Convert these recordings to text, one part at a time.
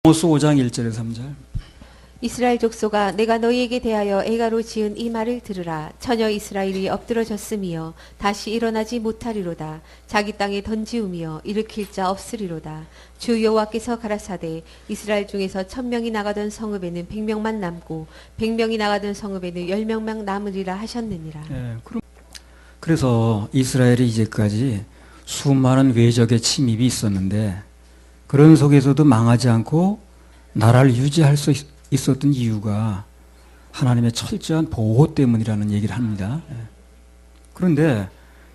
아모스 5장 1절에서 3절. 이스라엘 족속아 내가 너희에게 대하여 애가로 지은 이 말을 들으라. 처녀 이스라엘이 엎드러졌으며 다시 일어나지 못하리로다. 자기 땅에 던지우며 일으킬 자 없으리로다. 주 여호와께서 가라사대 이스라엘 중에서 1000명이 나가던 성읍에는 100명만 남고 100명이 나가던 성읍에는 10명만 남으리라 하셨느니라. 그래서 이스라엘이 이제까지 수많은 외적의 침입이 있었는데 그런 속에서도 망하지 않고 나라를 유지할 수 있었던 이유가 하나님의 철저한 보호 때문이라는 얘기를 합니다. 그런데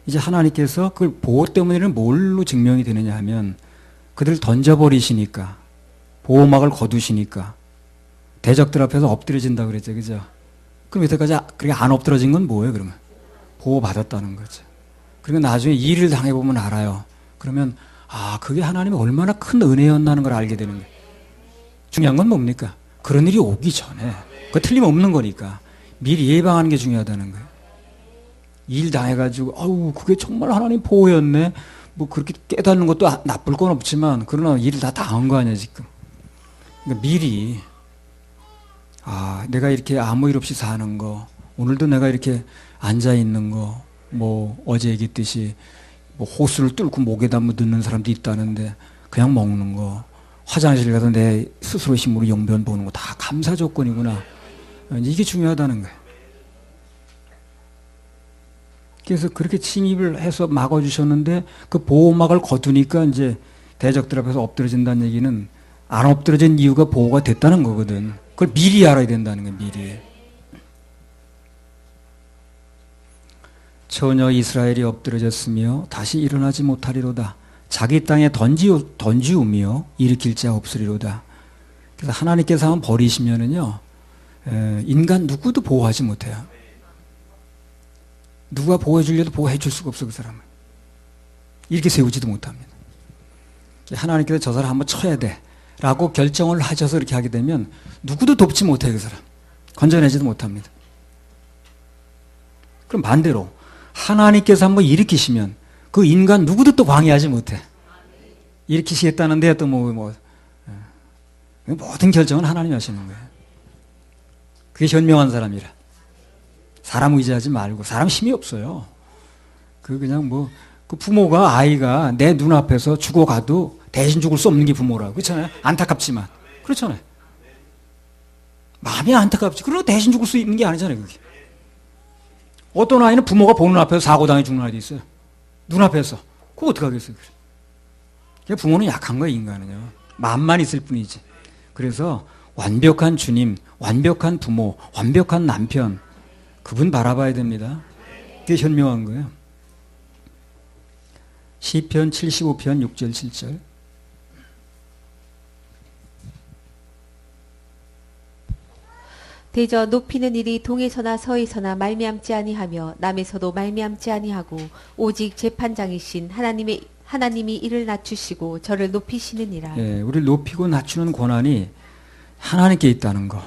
이제 하나님께서 그 보호 때문에는 뭘로 증명이 되느냐 하면 그들을 던져버리시니까 보호막을 거두시니까 대적들 앞에서 엎드려진다 그랬죠. 그죠? 그럼 여태까지 그렇게 안 엎드러진 건 뭐예요 그러면? 보호받았다는 거죠. 그리고 나중에 일을 당해보면 알아요. 그러면 그게 하나님의 얼마나 큰 은혜였다는 걸 알게 되는 거예요. 중요한 건 뭡니까? 그런 일이 오기 전에 그거 틀림없는 거니까 미리 예방하는 게 중요하다는 거예요. 일 당해가지고 그게 정말 하나님 보호였네. 뭐 그렇게 깨닫는 것도 나쁠 건 없지만 그러나 일을 다 당한 거 아니야 지금. 그러니까 미리 내가 이렇게 아무 일 없이 사는 거, 오늘도 내가 이렇게 앉아 있는 거, 뭐 어제 얘기했듯이 뭐 호수를 뚫고 목에다 묻는 사람도 있다는데 그냥 먹는 거, 화장실 가서 내 스스로 힘으로 용변 보는 거 다 감사 조건이구나. 이게 중요하다는 거예요. 그래서 그렇게 침입을 해서 막아주셨는데 그 보호막을 거두니까 이제 대적들 앞에서 엎드러진다는 얘기는 안 엎드러진 이유가 보호가 됐다는 거거든. 그걸 미리 알아야 된다는 거예요. 미리. 처녀 이스라엘이 엎드러졌으며 다시 일어나지 못하리로다. 자기 땅에 던지우며 일으킬 자 없으리로다. 그래서 하나님께서 한번 버리시면은요, 인간 누구도 보호하지 못해요. 누가 보호해 주려도 보호해 줄 수가 없어, 그 사람은. 이렇게 세우지도 못합니다. 하나님께서 저 사람 한번 쳐야 돼. 라고 결정을 하셔서 이렇게 하게 되면 누구도 돕지 못해요, 그 사람. 건져내지도 못합니다. 그럼 반대로 하나님께서 한번 일으키시면 그 인간 누구도 또 방해하지 못해. 일으키시겠다는데 또 모든 결정은 하나님이 하시는 거예요. 그게 현명한 사람이라. 사람 의지하지 말고, 사람 힘이 없어요. 그냥 그 부모가 아이가 내 눈앞에서 죽어가도 대신 죽을 수 없는 게 부모라고. 그렇잖아요? 안타깝지만. 그렇잖아요. 마음이 안타깝지. 그러나 대신 죽을 수 있는 게 아니잖아요, 그게. 어떤 아이는 부모가 보는 앞에서 사고당해 죽는 아이도 있어요. 눈앞에서. 그거 어떡하겠어요? 부모는 약한 거예요, 인간은요. 마음만 있을 뿐이지. 그래서 완벽한 주님, 완벽한 부모, 완벽한 남편, 그분 바라봐야 됩니다. 그게 현명한 거예요. 시편 75편 6절 7절. 대저 높이는 일이 동에서나 서에서나 말미암지 아니하며 남에서도 말미암지 아니하고 오직 재판장이신 하나님이 이를 낮추시고 저를 높이시느니라. 우리를 높이고 낮추는 권한이 하나님께 있다는 거.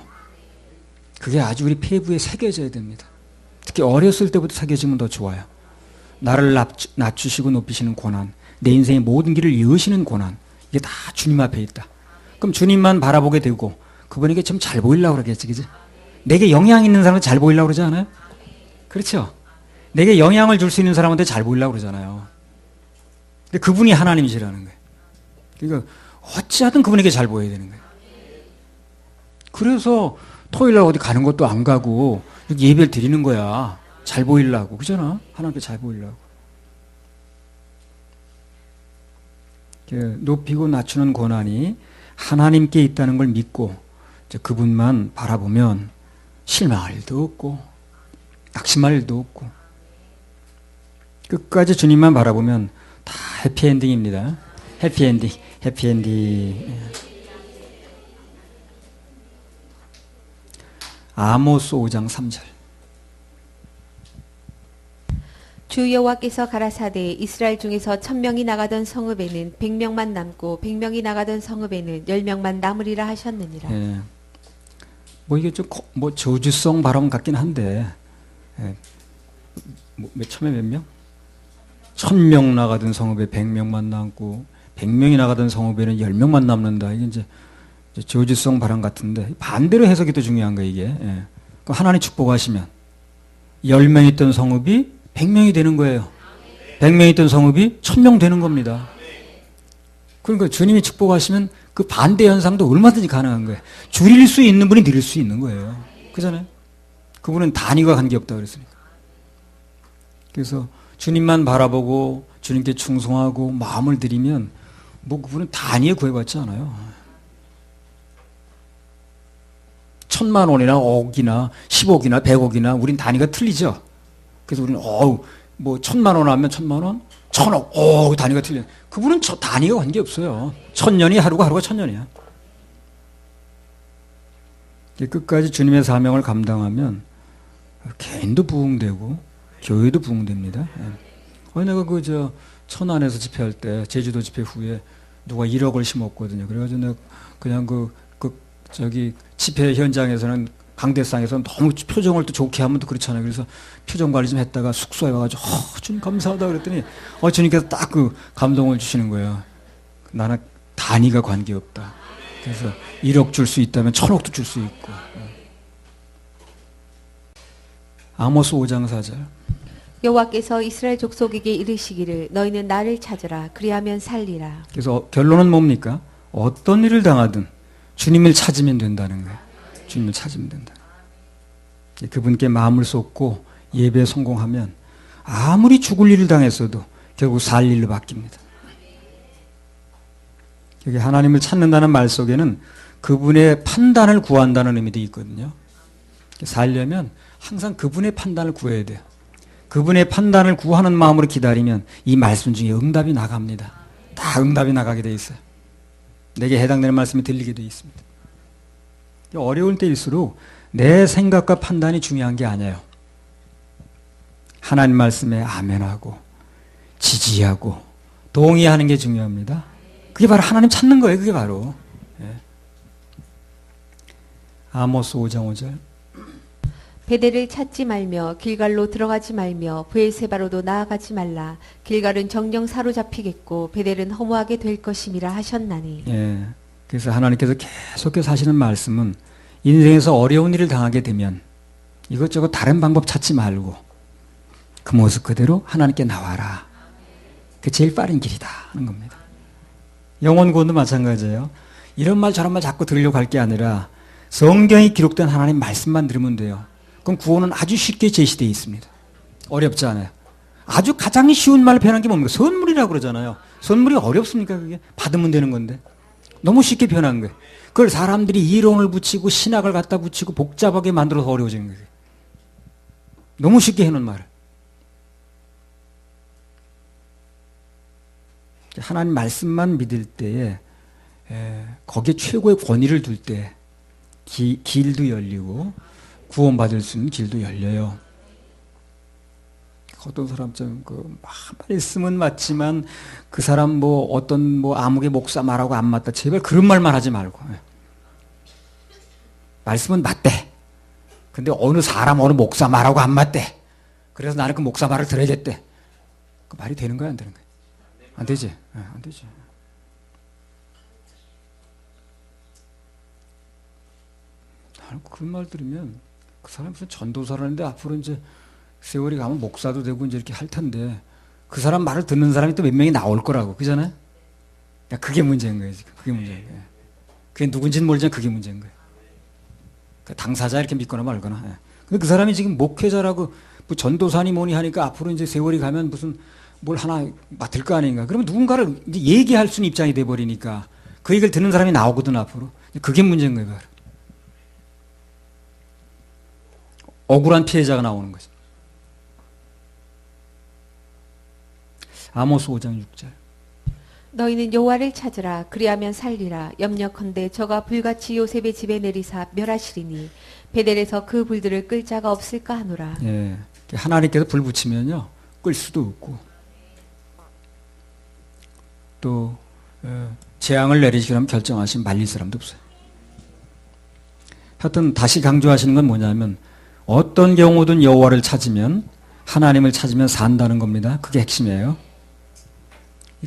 그게 아주 우리 폐부에 새겨져야 됩니다. 특히 어렸을 때부터 새겨지면 더 좋아요. 나를 낮추시고 높이시는 권한, 내 인생의 모든 길을 여시는 권한, 이게 다 주님 앞에 있다. 그럼 주님만 바라보게 되고 그분에게 좀 잘 보이려고 그러겠지, 그지? 내게 영향 있는 사람한테 잘 보이려고 그러지 않아요? 그렇죠? 내게 영향을 줄 수 있는 사람한테 잘 보이려고 그러잖아요. 근데 그분이 하나님이시라는 거예요. 그러니까 어찌하든 그분에게 잘 보여야 되는 거예요. 그래서 토요일 날 어디 가는 것도 안 가고 이렇게 예배를 드리는 거야. 잘 보이려고. 그잖아. 하나님께 잘 보이려고. 높이고 낮추는 권한이 하나님께 있다는 걸 믿고 그분만 바라보면 실망할 일도 없고 낙심할 일도 없고 끝까지 주님만 바라보면 다 해피엔딩입니다. 해피엔딩, 해피엔딩. 아모스 5장 3절. 주 여호와께서 가라사대 이스라엘 중에서 1000명이 나가던 성읍에는 100명만 남고 100명이 나가던 성읍에는 10명만 남으리라 하셨느니라. 이게 좀 저주성 발언 같긴 한데 처음에 몇 명? 1000명 나가던 성읍에 100명만 남고 100명이 나가던 성읍에는 10명만 남는다. 이게 이제 저주성 발언 같은데 반대로 해석이 더 중요한 거예요, 이게. 예. 그럼 하나님 축복하시면 10명 있던 성읍이 100명이 되는 거예요. 100명 있던 성읍이 1000명 되는 겁니다. 그러니까 주님이 축복하시면 그 반대 현상도 얼마든지 가능한 거예요. 줄일 수 있는 분이 늘릴 수 있는 거예요. 그잖아요. 그분은 단위가 관계없다고 그랬으니까. 그래서 주님만 바라보고 주님께 충성하고 마음을 들이면 뭐 그분은 단위에 구애받지 않아요. 1000만 원이나 억이나 10억이나 100억이나 우린 단위가 틀리죠. 그래서 우리는 뭐 1000만 원 하면 1000만 원, 1000억, 단위가 틀려. 그분은 단위가 관계없어요. 1000년이 하루가 1000년이야. 끝까지 주님의 사명을 감당하면 개인도 부흥되고 교회도 부흥됩니다. 내가 천안에서 집회할 때 제주도 집회 후에 누가 1억을 심었거든요. 그래가지고 내가 그냥 집회 현장에서는 강대상에서는 너무 표정을 또 좋게 하면 또 그렇잖아요. 그래서 표정 관리 좀 했다가 숙소에 와가지고 주님 감사하다 그랬더니 주님께서 딱 그 감동을 주시는 거예요. 나는 단위가 관계없다. 그래서 1억 줄 수 있다면 1000억도 줄 수 있고. 아모스 5장 4절. 여호와께서 이스라엘 족속에게 이르시기를 너희는 나를 찾으라 그리하면 살리라. 그래서 결론은 뭡니까? 어떤 일을 당하든 주님을 찾으면 된다는 거예요. 주님을 찾으면 된다. 그분께 마음을 쏟고 예배에 성공하면 아무리 죽을 일을 당했어도 결국 살 일로 바뀝니다. 여기 하나님을 찾는다는 말 속에는 그분의 판단을 구한다는 의미도 있거든요. 살려면 항상 그분의 판단을 구해야 돼요. 그분의 판단을 구하는 마음으로 기다리면 이 말씀 중에 응답이 나갑니다. 다 응답이 나가게 돼 있어요. 내게 해당되는 말씀이 들리게 돼 있습니다. 어려울 때일수록 내 생각과 판단이 중요한 게 아니에요. 하나님 말씀에 아멘하고 지지하고 동의하는 게 중요합니다. 그게 바로 하나님 찾는 거예요. 그게 바로. 아모스 5장 5절. 베델을 찾지 말며 길갈로 들어가지 말며 브엘세바로도 나아가지 말라. 길갈은 정령 사로잡히겠고 베델은 허무하게 될 것임이라 하셨나니. 그래서 하나님께서 계속해서 하시는 말씀은 인생에서 어려운 일을 당하게 되면 이것저것 다른 방법 찾지 말고 그 모습 그대로 하나님께 나와라. 그게 제일 빠른 길이다 하는 겁니다. 영혼 구원도 마찬가지예요. 이런 말 저런 말 자꾸 들으려고 할 게 아니라 성경이 기록된 하나님 말씀만 들으면 돼요. 그럼 구원은 아주 쉽게 제시되어 있습니다. 어렵지 않아요. 아주 가장 쉬운 말을 표현한 게 뭡니까? 선물이라고 그러잖아요. 선물이 어렵습니까? 그게 받으면 되는 건데. 너무 쉽게 표현한 거예요. 그걸 사람들이 이론을 붙이고 신학을 갖다 붙이고 복잡하게 만들어서 어려워지는 거예요. 너무 쉽게 해놓은 말을. 하나님 말씀만 믿을 때에 거기에 최고의 권위를 둘 때 길도 열리고 구원받을 수 있는 길도 열려요. 어떤 사람처럼 말씀은 맞지만 그 사람 어떤 아무개 목사 말하고 안 맞다. 제발 그런 말만 하지 말고. 말씀은 맞대. 근데 어느 사람 어느 목사 말하고 안 맞대. 그래서 나는 그 목사 말을 들어야겠대. 그 말이 되는 거야 안 되는 거야? 안 되지. 안 되지. 나는 그 말 들으면 그 사람 무슨 전도사라는데 앞으로 이제 세월이 가면 목사도 되고 이제 이렇게 할 텐데 그 사람 말을 듣는 사람이 또 몇 명이 나올 거라고. 그잖아요? 그게 문제인 거예요, 지금. 그게 문제인 거예요. 그게 누군지는 모르지만 그게 문제인 거예요. 그 당사자 이렇게 믿거나 말거나. 근데 그 사람이 지금 목회자라고 뭐 전도사니 뭐니 하니까 앞으로 이제 세월이 가면 무슨 뭘 하나 맡을 거 아닌가. 그러면 누군가를 이제 얘기할 수 있는 입장이 돼버리니까 그 얘기를 듣는 사람이 나오거든, 앞으로. 그게 문제인 거예요, 바로. 억울한 피해자가 나오는 거죠. 아모스 5장 6절. 너희는 여호와를 찾으라 그리하면 살리라. 염려컨대 저가 불같이 요셉의 집에 내리사 멸하시리니 베델에서 그 불들을 끌 자가 없을까 하노라. 하나님께서 불 붙이면요 끌 수도 없고 또 재앙을 내리시려면 결정하시면 말릴 사람도 없어요. 하여튼 다시 강조하시는 건 뭐냐면 어떤 경우든 여호와를 찾으면 하나님을 찾으면 산다는 겁니다. 그게 핵심이에요.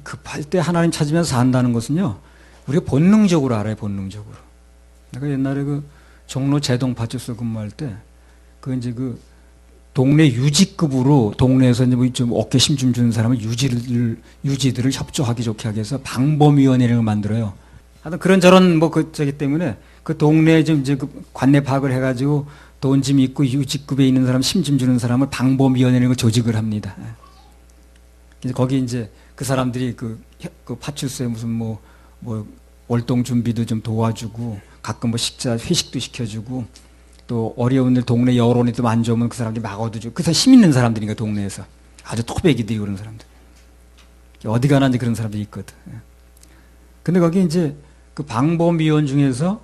급할 때 하나님 찾으면서 산다는 것은요 우리가 본능적으로 알아요. 본능적으로. 내가 옛날에 그 종로 제동파출소 근무할 때, 그 이제 그 동네 유지급으로 동네에서 이제 뭐 좀 어깨힘 좀 주는 사람을 유지들을 협조하기 좋게 하기 위해서 방범위원회를 만들어요. 하여튼 그런저런 뭐 그 저기 때문에 그 동네에 좀 이제 그 관내 파악을 해가지고 돈 좀 있고 유지급에 있는 사람, 힘 좀 주는 사람을 방범위원회를 조직을 합니다. 이제 거기 이제 그 사람들이 그 파출소에 무슨 뭐 월동 준비도 좀 도와주고 가끔 뭐 식사 회식도 시켜주고 또 어려운 일 동네 여론이 좀 안 좋으면 그 사람들이 막 얻어주고 그 사람 힘 있는 사람들이니까 동네에서 아주 토백이들이 그런 사람들 어디 가나 이제 그런 사람들이 있거든. 근데 거기 이제 그 방범위원 중에서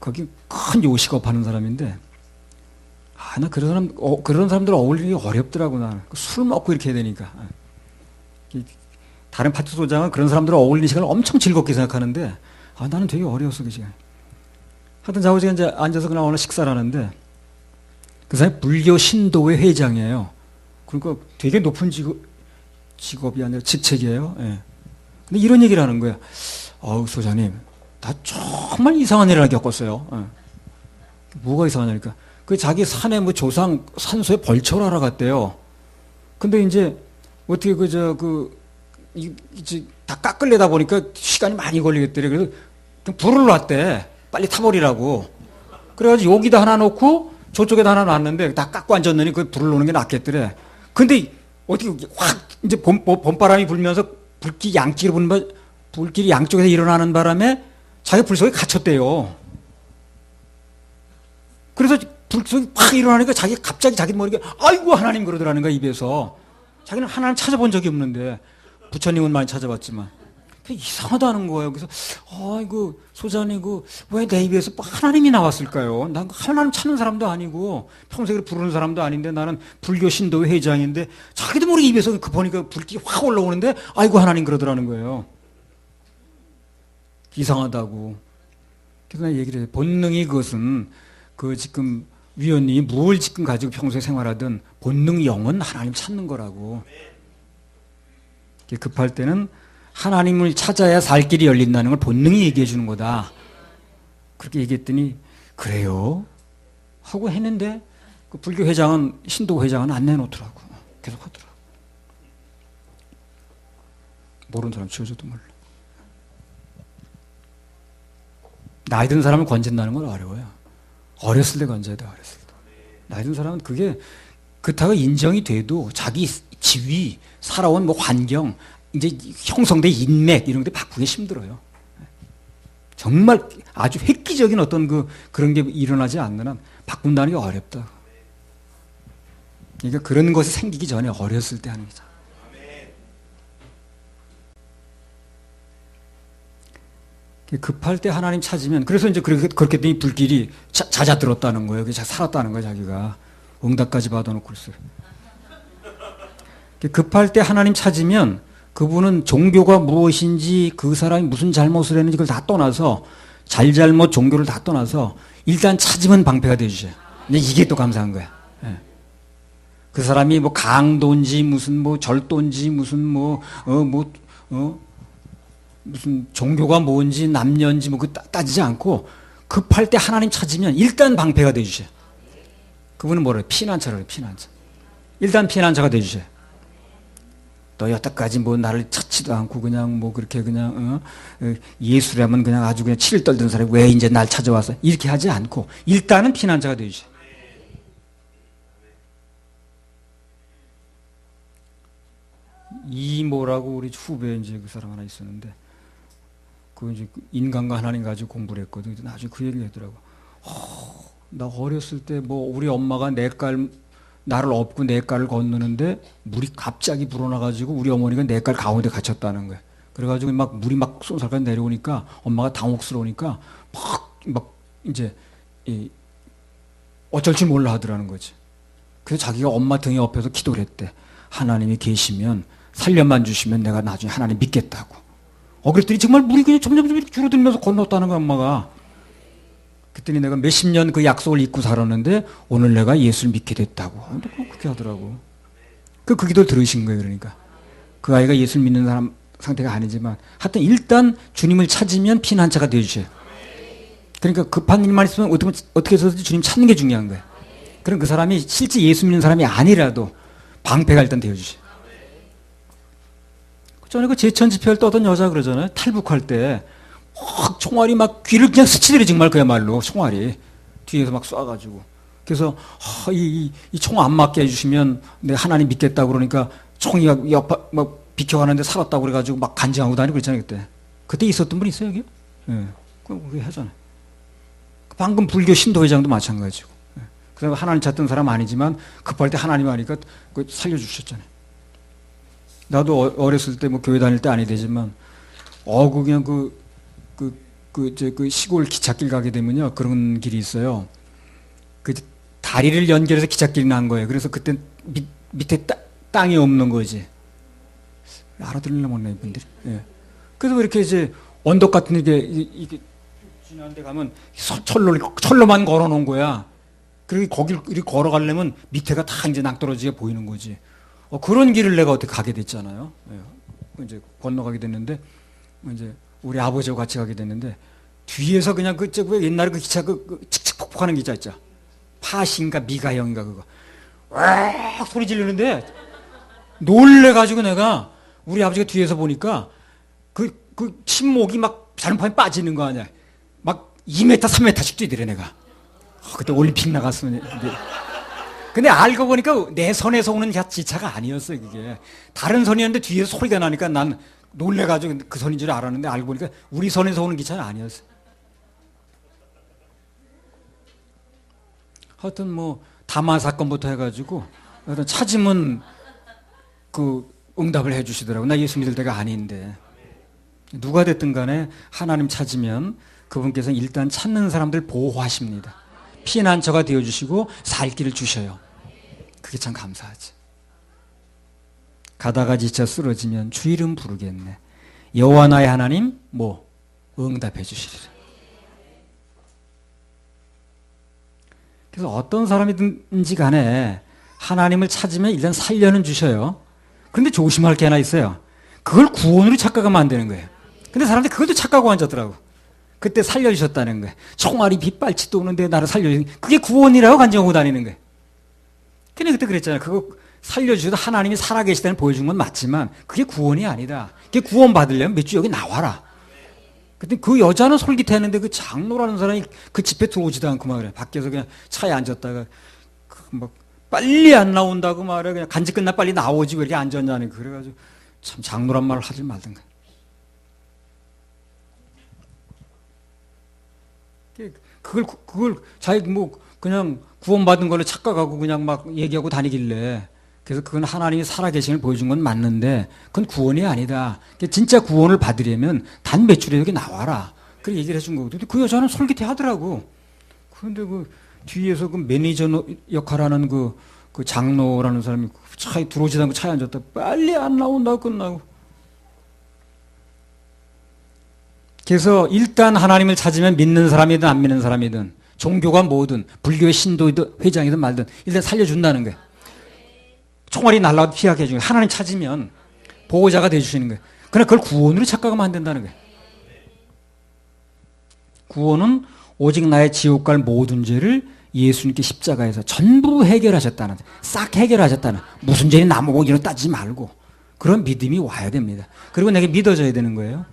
거기 큰 요식업 하는 사람인데 나 그런 사람들 어울리기 어렵더라고. 나는 술 먹고 이렇게 해야 되니까. 다른 파출소장은 그런 사람들 어울리는 시간을 엄청 즐겁게 생각하는데 나는 되게 어려웠어 그 시간. 하여튼 자우지가 이제 앉아서 그냥 오늘 식사를 하는데 그 사람이 불교 신도회 회장이에요. 그러니까 되게 높은 직업이 아니라 직책이에요. 예. 근데 이런 얘기를 하는 거야. 소장님, 나 정말 이상한 일을 겪었어요. 예. 뭐가 이상하냐니까. 그 자기 산에 뭐 조상 산소에 벌초를 하러 갔대요. 근데 이제 어떻게 이제 다 깎으려다 보니까 시간이 많이 걸리겠더래. 그래서 그냥 불을 놨대. 빨리 타버리라고. 그래가지고 여기다 하나 놓고 저쪽에다 하나 놨는데 다 깎고 앉았느니 그 불을 놓는 게 낫겠더래. 근데 어떻게 확 이제 봄바람이 불면서 불길이 양쪽에서 일어나는 바람에 자기 불 속에 갇혔대요. 그래서 불 속에 확 일어나니까 갑자기 자기 머리가 아이고 하나님 그러더라는 거야 입에서. 자기는 하나님 찾아본 적이 없는데 부처님은 많이 찾아봤지만 이상하다는 거예요. 그래서 이거 소장님 왜 내 입에서 하나님이 나왔을까요? 난 하나님 찾는 사람도 아니고 평소에 부르는 사람도 아닌데 나는 불교 신도회 회장인데 자기도 모르게 입에서 보니까 불길이 확 올라오는데 아이고 하나님 그러더라는 거예요. 이상하다고. 그래서 내가 얘기를 해요. 본능이 그것은 지금 위원님이 뭘 지금 가지고 평소에 생활하든 본능 영은 하나님 찾는 거라고. 급할 때는 하나님을 찾아야 살 길이 열린다는 걸 본능이 얘기해 주는 거다. 그렇게 얘기했더니 그래요? 하고 했는데 그 불교 회장은 신도 회장은 안 내놓더라고. 계속 하더라고. 모르는 사람 지어줘도 몰라. 나이 든 사람을 건진다는 건 어려워요. 어렸을 때 건져야 돼. 어렸을 때. 나이 든 사람은 그게 그렇다고 인정이 돼도 자기 지위, 살아온 뭐 환경, 이제 형성된 인맥 이런 게 바꾸기 힘들어요. 정말 아주 획기적인 어떤 그런 게 일어나지 않는 한 바꾼다는 게 어렵다. 그러니까 그런 것이 생기기 전에 어렸을 때 하는 거죠. 급할 때 하나님 찾으면 그래서 이제 그렇게 했더니 불길이 잦아들었다는 거예요. 그래서 살았다는 거예요. 자기가 응답까지 받아놓고 있어요. 급할 때 하나님 찾으면 그분은 종교가 무엇인지 그 사람이 무슨 잘못을 했는지 그걸 다 떠나서 잘못 종교를 다 떠나서 일단 찾으면 방패가 되주셔요. 근데 이게 또 감사한 거야. 예. 그 사람이 뭐 강도인지 무슨 뭐 절도인지 무슨 무슨 종교가 뭔지 남녀인지 뭐 따지지 않고 급할 때 하나님 찾으면 일단 방패가 되주셔요. 그분은 뭐래요? 피난처래요. 피난처. 일단 피난처가 되주셔요. 너 여태까지 뭐 나를 찾지도 않고 그냥 뭐 그렇게 그냥 예수라면 그냥 아주 그냥 치를 떨던 사람이 왜 이제 날 찾아와서 이렇게 하지 않고 일단은 피난처가 되주셔요. 이모라고 우리 후배 이제 그 사람 하나 있었는데 그 이제 인간과 하나님 가지고 공부를 했거든. 나중에 그 얘기를 하더라고. 나 어렸을 때 뭐 우리 엄마가 나를 업고 냇가를 건너는데 물이 갑자기 불어나가지고 우리 어머니가 냇가 가운데 갇혔다는 거야. 그래가지고 막 물이 막 쏜살까지 내려오니까 엄마가 당혹스러우니까 막 이제 어쩔 줄 몰라 하더라는 거지. 그래서 자기가 엄마 등에 엎여서 기도를 했대. 하나님이 계시면 살려만 주시면 내가 나중에 하나님 믿겠다고. 그랬더니 정말 물이 그냥 점점 이렇게 줄어들면서 건넜다는 거야 엄마가. 그랬더니 내가 몇십 년 그 약속을 잊고 살았는데 오늘 내가 예수를 믿게 됐다고. 그렇게 하더라고. 그 기도를 들으신 거예요. 그러니까 그 아이가 예수를 믿는 사람 상태가 아니지만 하여튼 일단 주님을 찾으면 피난처가 되어주셔요. 그러니까 급한 일만 있으면 어떻게 해서든지 주님 찾는 게 중요한 거예요. 그럼 그 사람이 실제 예수 믿는 사람이 아니라도 방패가 일단 되어주셔요. 전에 그 제천 집회를 떠던 여자 그러잖아요. 탈북할 때 막 총알이 막 귀를 그냥 스치더래 정말 그야말로 총알이 뒤에서 막 쏴가지고 그래서 이 총 안 맞게 해주시면 내가 하나님 믿겠다고 그러니까 총이 막 비켜가는데 살았다고 그래가지고 막 간증하고 다니고 그랬잖아요 그때 있었던 분 있어요 여기? 예. 그게 하잖아요. 방금 불교 신도회장도 마찬가지고 그 사람 하나님 찾던 사람 아니지만 급할 때 하나님 하니까 살려주셨잖아요. 나도 어렸을 때 뭐 교회 다닐 때 아니 되지만 그냥 그 시골 기찻길 가게 되면요 그런 길이 있어요. 그 다리를 연결해서 기찻길이 난 거예요. 그래서 그때 밑에 땅이 없는 거지. 알아들으려나 모르네 이분들이. 예. 그래서 이렇게 이제 언덕 같은 이게 지나는 데 가면 철로만 걸어놓은 거야. 그리고 거기를 이렇게 걸어가려면 밑에가 다 이제 낭떠러지게 보이는 거지. 그런 길을 내가 어떻게 가게 됐잖아요. 예. 이제 건너가게 됐는데 이제 우리 아버지하고 같이 가게 됐는데 뒤에서 그냥 왜 옛날에 그 기차 칙칙 폭폭하는 기차 있죠. 파신가 미가형인가 그거. 와 소리 지르는데 놀래가지고 내가 우리 아버지가 뒤에서 보니까 그 침목이 막 자전거에 빠지는 거 아니야. 막 2m, 3m씩 뛰더래 내가. 그때 올림픽 나갔었는데. 근데 알고 보니까 내 선에서 오는 기차가 아니었어요 그게. 다른 선이었는데 뒤에서 소리가 나니까 난 놀래가지고 그 선인 줄 알았는데 알고 보니까 우리 선에서 오는 기차는 아니었어요. 하여튼 뭐 다마 사건부터 해가지고 하여튼 찾으면 그 응답을 해주시더라고. 나 예수 믿을 때가 아닌데. 누가 됐든 간에 하나님 찾으면 그분께서는 일단 찾는 사람들 보호하십니다. 피난처가 되어주시고 살 길을 주셔요. 그게 참 감사하지. 가다가 지쳐 쓰러지면 주 이름 부르겠네. 여호와 나의 하나님 뭐 응답해 주시리라. 그래서 어떤 사람이든지 간에 하나님을 찾으면 일단 살려는 주셔요. 그런데 조심할 게 하나 있어요. 그걸 구원으로 착각하면 안 되는 거예요. 근데 사람들이 그것도 착각하고 앉았더라고. 그때 살려주셨다는 거예요. 총알이 빗발치도 오는데 나를 살려주신 그게 구원이라고 간증하고 다니는 거예요. 근데 그때 그랬잖아요. 그거 살려주셔도 하나님이 살아계시다는 보여준 건 맞지만 그게 구원이 아니다. 그게 구원 받으려면 몇 주 여기 나와라. 근데 그 여자는 솔깃해했는데 그 장로라는 사람이 그 집에 들어오지도 않고 막 그래. 밖에서 그냥 차에 앉았다가 막 빨리 안 나온다고 말해. 그냥 간지 끝나 빨리 나오지 왜 이렇게 앉았냐니. 그래가지고 참 장로란 말을 하지 말든가. 그걸 자기 뭐 그냥 구원받은 걸로 착각하고 그냥 막 얘기하고 다니길래 그래서 그건 하나님이 살아계심을 보여준 건 맞는데 그건 구원이 아니다. 진짜 구원을 받으려면 단 몇 줄에 여기 나와라. 그렇게 얘기를 해준 거거든요. 그 여자는 솔깃해 하더라고. 그런데 그 뒤에서 그 매니저 역할하는 그 장로라는 사람이 차에 들어오지도 않고 차에 앉았다. 빨리 안 나온다고 끝나고. 그래서 일단 하나님을 찾으면 믿는 사람이든 안 믿는 사람이든 종교가 뭐든 불교의 신도이든 회장이든 말든 일단 살려준다는 거예요. 총알이 날라와도 피하게 해주는 거예요. 하나님 찾으면 보호자가 돼주시는 거예요. 그러나 그걸 구원으로 착각하면 안 된다는 거예요. 구원은 오직 나의 지옥 갈 모든 죄를 예수님께 십자가에서 전부 해결하셨다는, 싹 해결하셨다는, 무슨 죄니 나무고 이런 따지지 말고 그런 믿음이 와야 됩니다. 그리고 내게 믿어져야 되는 거예요.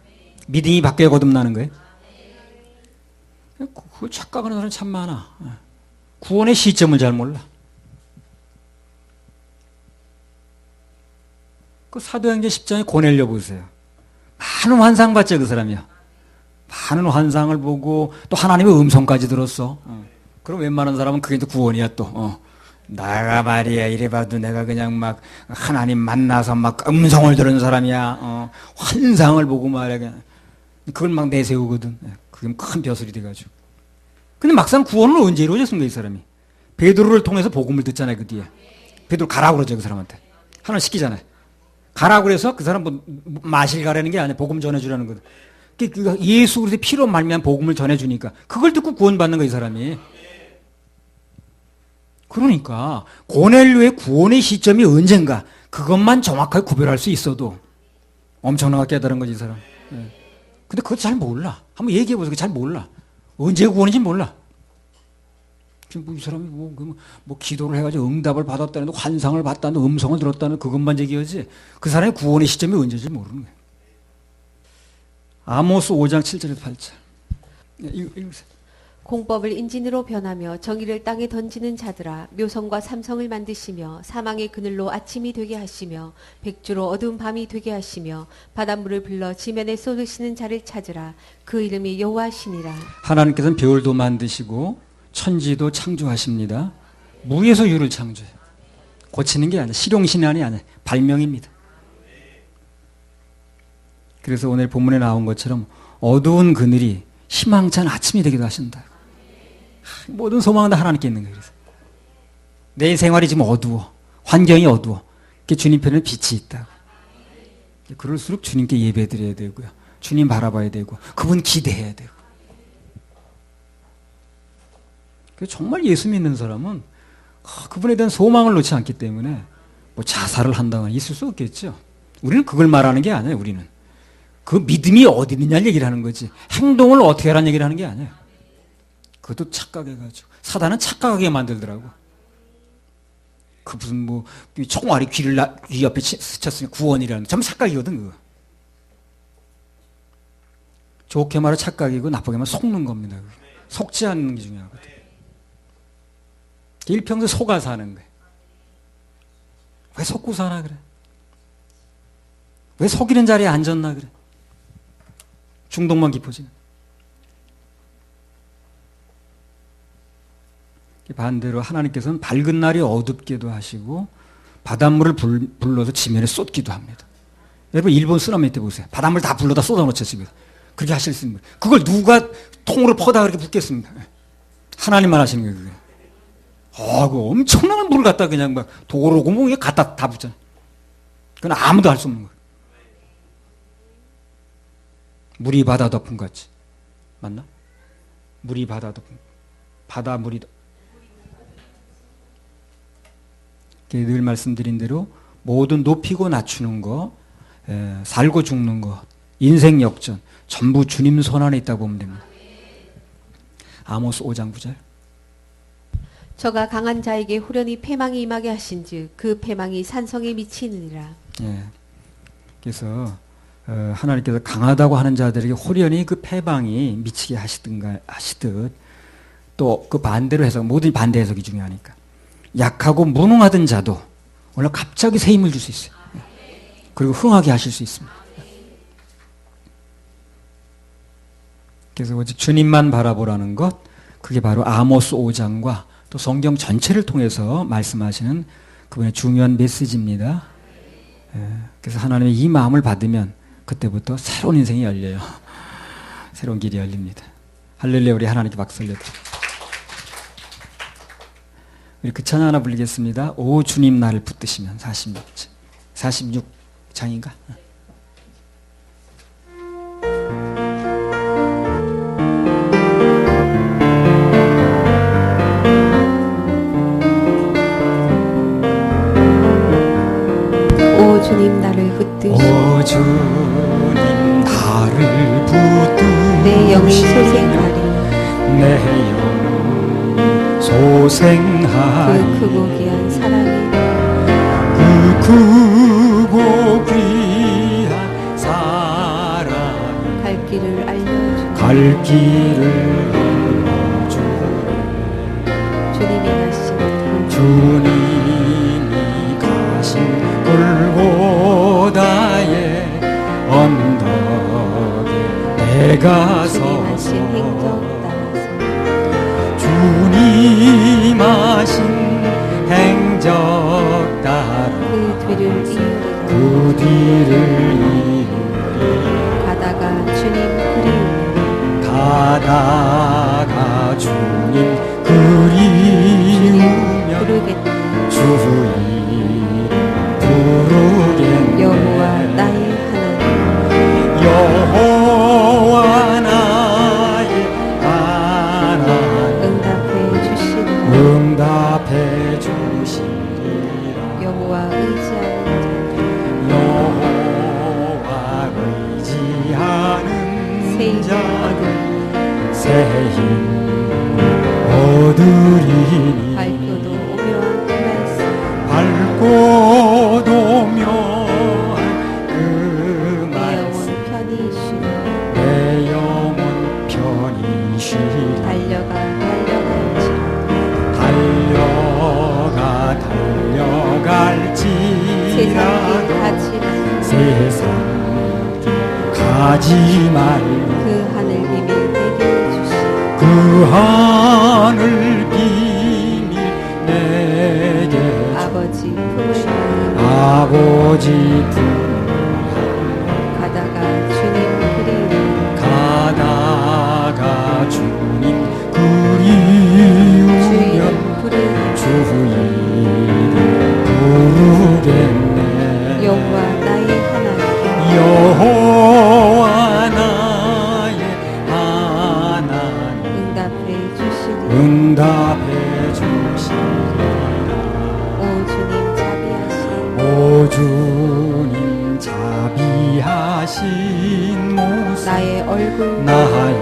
믿음이 바뀌어 거듭나는 거예요. 그거 착각하는 사람이 참 많아. 구원의 시점을 잘 몰라. 그 사도행전 10장에 고넬료 보세요. 많은 환상 봤죠, 그 사람이요. 많은 환상을 보고 또 하나님의 음성까지 들었어. 그럼 웬만한 사람은 그게 이제 구원이야 또. 내가 말이야 이래 봐도 내가 그냥 막 하나님 만나서 막 음성을 들은 사람이야. 환상을 보고 말이야 그냥. 그걸 막 내세우거든. 그게 큰 벼슬이 돼가지고. 근데 막상 구원은 언제 이루어졌습니까, 이 사람이? 베드로를 통해서 복음을 듣잖아요, 그 뒤에. 베드로 가라고 그러죠, 그 사람한테. 하나 시키잖아요. 가라고 그래서 그 사람 뭐 마실 가라는 게 아니야. 복음 전해주라는 거든. 예수 그리스도의 피로 말미암아 복음을 전해주니까 그걸 듣고 구원받는 거야, 이 사람이. 그러니까 고넬료의 구원의 시점이 언젠가 그것만 정확하게 구별할 수 있어도 엄청나게 깨달은 거지, 이 사람. 근데 그것도 잘 몰라. 한번 얘기해 보세요. 잘 몰라. 언제 구원인지 몰라. 지금 이 사람이 뭐 기도를 해가지고 응답을 받았다는, 환상을 봤다는, 음성을 들었다는 그것만 얘기하지 그 사람의 구원의 시점이 언제인지 모르는 거예요. 아모스 5장 7절에서 8절. 읽으세요. 공법을 인진으로 변하며 정의를 땅에 던지는 자들아, 묘성과 삼성을 만드시며 사망의 그늘로 아침이 되게 하시며 백주로 어두운 밤이 되게 하시며 바닷물을 불러 지면에 쏟으시는 자를 찾으라. 그 이름이 여호와시니라. 하나님께서는 별도 만드시고 천지도 창조하십니다. 무에서 유를 창조해요. 고치는 게 아니라 실용신안이 아니에요. 발명입니다. 그래서 오늘 본문에 나온 것처럼 어두운 그늘이 희망찬 아침이 되기도 하신다. 모든 소망은 다 하나님께 있는 거예요. 그래서 내 생활이 지금 어두워. 환경이 어두워. 주님 편에 빛이 있다고. 그럴수록 주님께 예배드려야 되고요. 주님 바라봐야 되고 그분 기대해야 되고. 정말 예수 믿는 사람은 그분에 대한 소망을 놓지 않기 때문에 뭐 자살을 한다거나 있을 수 없겠죠. 우리는 그걸 말하는 게 아니에요. 우리는 그 믿음이 어디 있느냐를 얘기를 하는 거지 행동을 어떻게 하라는 얘기를 하는 게 아니에요. 그것도 착각해가지고 사단은 착각하게 만들더라고. 그 무슨 뭐 총알이 귀 옆에 스쳤으니 구원이라는 전부 착각이거든. 그거 좋게 말해 착각이고 나쁘게 말해 속는 겁니다. 그게. 속지 않는 게 중요하거든. 일평생 속아 사는 거예요. 왜 속고 사나 그래? 왜 속이는 자리에 앉았나 그래? 중독만 깊어지는. 반대로 하나님께서는 밝은 날이 어둡게도 하시고 바닷물을 불러서 지면에 쏟기도 합니다. 여러분 일본 쓰나미 때 보세요. 바닷물 다 불러다 쏟아놓죠 지금. 그렇게 하실 수 있는 거예요. 그걸 누가 통으로 퍼다 그렇게 붓겠습니까? 하나님만 하시는 거예요. 그게. 그 엄청난 물을 갖다 그냥 막 도로 구멍에 갖다 다 붓잖아요. 그건 아무도 할 수 없는 거예요. 물이 바다 덮은 같이. 맞나? 물이 바다 덮은. 바다 물이 늘 말씀드린 대로 모든 높이고 낮추는 거, 살고 죽는 거, 인생 역전 전부 주님 손 안에 있다고 보면 됩니다. 아모스 5장 9절. 저가 강한 자에게 후련히 패망이 임하게 하신즉 그 패망이 산성에 미치느니라. 그래서 하나님께서 강하다고 하는 자들에게 호련히 그 패망이 미치게 하시듯 또 그 반대로 해석, 모든 반대 해석이 중요하니까 약하고 무능하던 자도 오늘 갑자기 새 힘을 줄 수 있어요. 그리고 흥하게 하실 수 있습니다. 그래서 오직 주님만 바라보라는 것, 그게 바로 아모스 5장과 또 성경 전체를 통해서 말씀하시는 그분의 중요한 메시지입니다. 그래서 하나님의 이 마음을 받으면 그때부터 새로운 인생이 열려요. 새로운 길이 열립니다. 할렐루야. 우리 하나님께 박수 올려드립니다. 우리 그 찬양 하나 부르겠습니다. 오 주님 나를 붙드시면 46장인가? 오 주님 나를 붙드시며 오 주님 나를 붙드시며 내 영이 소생하리. 내 영이 소생하리. 그 크고 귀한 사랑이 그 크고 귀한 사랑이 갈 길을 알려주리. 갈 길을 알려주리. 주님이 가신 주님이 가신 골고다의 언덕에 내가 주님 하신 서서 행적 따라서 주님 하신 행적 따라 그 뒤를 이으리. 가다가 주님 그리우면 가다가 주님 그리우면 부르겠네. 주 이름 부르겠네. 여호와 나의 하나님 여호와 나의 하나님 응답해 주시리라. 응답해 주시리라. 여호와 의지하는 여호와 의지하는 자 새 힘을 얻음 새 힘을 얻으리니 밝고도 오묘한 그 말씀 밝고도 오묘한 그 내 말씀 영혼 편히 쉬리 내 영혼 편히 쉬리 달려갈지라도 세상 가지 말고 그 하늘 비밀 내게 주시오 그 하늘 비밀 내게 아버지 품을 향해 아버지 품 가다가 주님 그리리 가다가 주님 주인 그리우면 부르리 주인 부르겠네 여호와 나의 하나님 여호와 나의 하나님 응답해 주시리 응답해 주시리라 오 주님 자비하신 오 주님 자비하신 모습 나의 얼굴 나의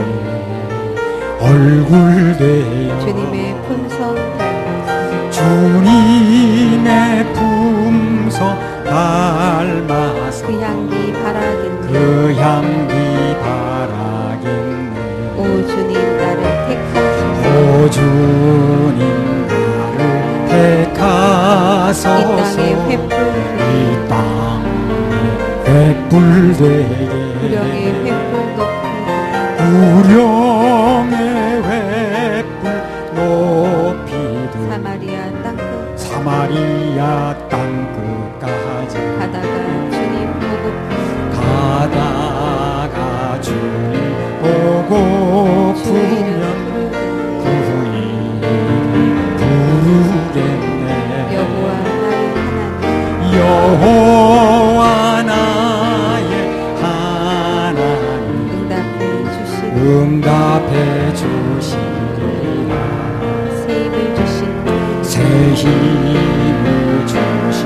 얼굴 되어 주님의 품성 닮아서 주님의 품성 닮아서 그 향기 바라겠네 그 향기 바라겠네 오 주님 나를 택하소서 오 주님 나를 택하소서 이 땅에 횃불 이 땅에 횃불 되게 구령의 횃불 높이 구령의 횃불 높이 들 사마리아 땅끝 사마리아 땅끝까지 가다가 주님 보고 가다가 주님 보고 주 부면 이름 부르겠네 부르겠네 여호와 나의 하나님 여호와 나의 하나님 응답해 주시리 응답해 주시리라 새 힘을 주신 새 힘을 주신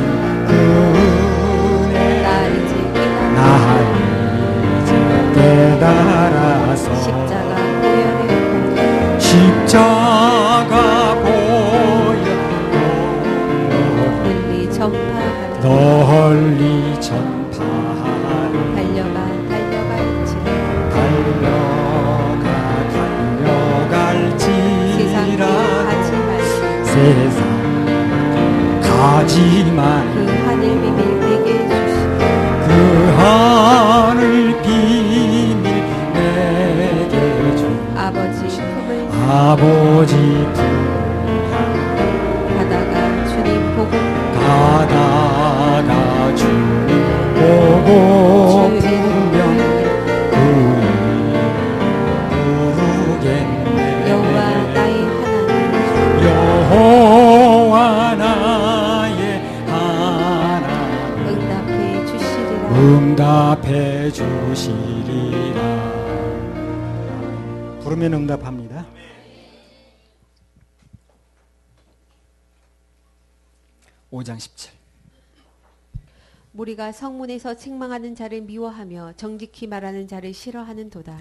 그은혜 나 이제 나 이제 깨달아서 십자가 보혈의 공로 십자가 보혈 널리 전파하리 널리 전파하리 세상에 달려갈지라 가지 말고 세상 가지만 그 하늘 비밀 내게 주시오 그 하늘 비밀 내게 주 아버지 품을 아버지 품 가다가 주님 보고 가다가 주님 보고 주 이름 부면 부르겠네 부르겠네 여호와 나의 하나님 여호와 나의 하나님 응답해 주시리라 응답해 주시리라 부르면 응답합니다 5장 17 무리가 성문에서 책망하는 자를 미워하며 정직히 말하는 자를 싫어하는도다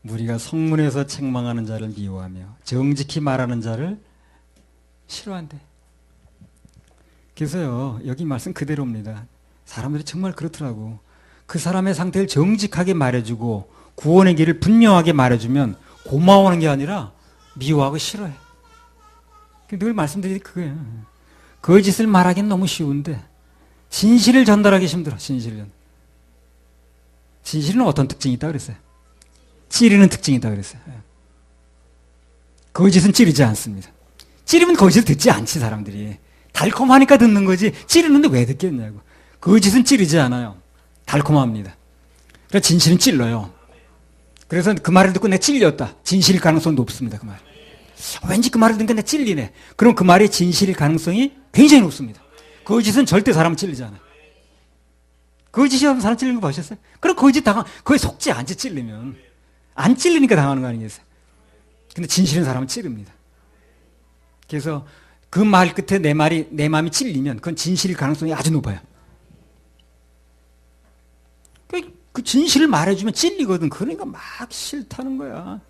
무리가 성문에서 책망하는 자를 미워하며 정직히 말하는 자를 싫어한대. 그래서요 여기 말씀 그대로입니다. 사람들이 정말 그렇더라고. 그 사람의 상태를 정직하게 말해주고 구원의 길을 분명하게 말해주면 고마워하는 게 아니라 미워하고 싫어해. 늘 말씀드리는 그거예요. 거짓을 말하기는 너무 쉬운데 진실을 전달하기 힘들어. 진실은 어떤 특징이 있다고 그랬어요? 찌르는 특징이 있다고 그랬어요. 거짓은 찌르지 않습니다. 찌르면 거짓을 듣지 않지 사람들이. 달콤하니까 듣는 거지 찌르는데 왜 듣겠냐고. 거짓은 찌르지 않아요. 달콤합니다. 그래서 진실은 찔러요. 그래서 그 말을 듣고 내가 찔렸다. 진실일 가능성이 높습니다. 그 말. 왠지 그 말을 듣니까 내가 찔리네. 그럼 그 말이 진실일 가능성이 굉장히 높습니다. 거짓은 절대 사람을 찔리지 않아요. 거짓이 없는 사람 찔리는 거 보셨어요? 그럼 거기 속지 않지 찔리면. 안 찔리니까 당하는 거 아니겠어요? 근데 진실인 사람은 찌릅니다. 그래서 그 말 끝에 내 마음이 찔리면 그건 진실일 가능성이 아주 높아요. 그 진실을 말해주면 찔리거든. 그러니까 막 싫다는 거야.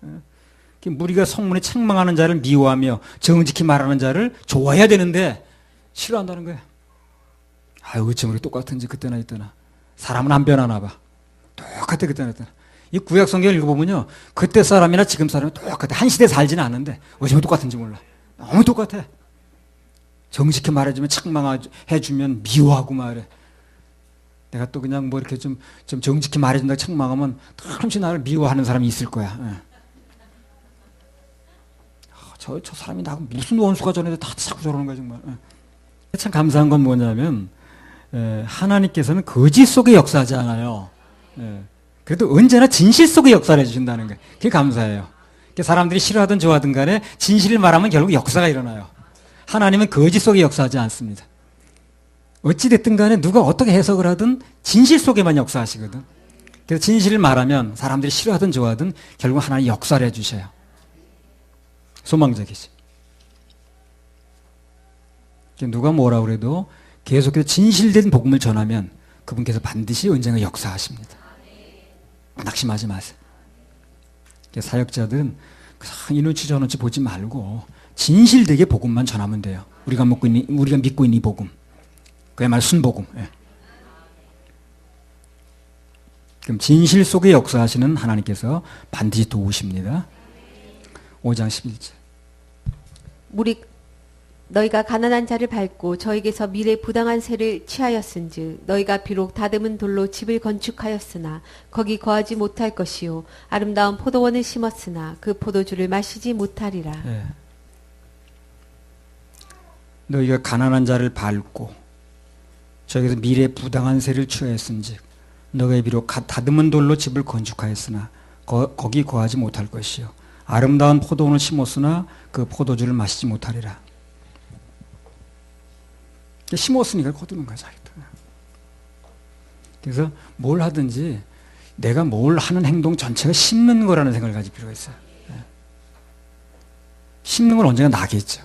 우리가 성문에 책망하는 자를 미워하며 정직히 말하는 자를 좋아해야 되는데 싫어한다는 거야. 아유, 어쩜 우리 똑같은지 그때나 이때나. 사람은 안 변하나 봐. 똑같아 그때나 이때나. 이 구약 성경을 읽어보면요, 그때 사람이나 지금 사람이 똑같아. 한 시대 살지는 않는데 어쩜 똑같은지 몰라. 너무 똑같아. 정직히 말해주면 책망해주면 미워하고 말해. 내가 또 그냥 뭐 이렇게 좀 정직히 말해준다고 책망하면 한없이 나를 미워하는 사람이 있을 거야. 저 사람이 나하고 무슨 원수가 전에도 다 자꾸 저러는 거야 정말. 참 감사한 건 뭐냐면 하나님께서는 거짓 속에 역사하지 않아요. 그래도 언제나 진실 속에 역사를 해주신다는 거예요. 그게 감사해요. 사람들이 싫어하든 좋아하든 간에 진실을 말하면 결국 역사가 일어나요. 하나님은 거짓 속에 역사하지 않습니다. 어찌됐든 간에 누가 어떻게 해석을 하든 진실 속에만 역사하시거든. 그래서 진실을 말하면 사람들이 싫어하든 좋아하든 결국 하나님 역사를 해주셔요. 소망적이지. 누가 뭐라 그래도 계속해서 진실된 복음을 전하면 그분께서 반드시 언젠가 역사하십니다. 낙심하지 마세요. 사역자들은 이 눈치 저 눈치 보지 말고 진실되게 복음만 전하면 돼요. 우리가 믿고 있는 이 복음. 그야말로 순복음. 그럼 진실 속에 역사하시는 하나님께서 반드시 도우십니다. 5장 11절. 너희가 가난한 자를 밟고 저에게서 미래 부당한 세를 취하였은즉 너희가 비록 다듬은 돌로 집을 건축하였으나 거기 거하지 못할 것이요 아름다운 포도원을 심었으나 그 포도주를 마시지 못하리라. 너희가 가난한 자를 밟고 저에게서 미래 부당한 세를 취하였은즉 너희가 비록 다듬은 돌로 집을 건축하였으나 거기 거하지 못할 것이요 아름다운 포도원을 심었으나 그 포도주를 마시지 못하리라. 심었으니까 거두는 거야, 자기들. 그래서 뭘 하든지 내가 뭘 하는 행동 전체가 심는 거라는 생각을 가질 필요가 있어요. 심는 건 언젠가 나겠죠.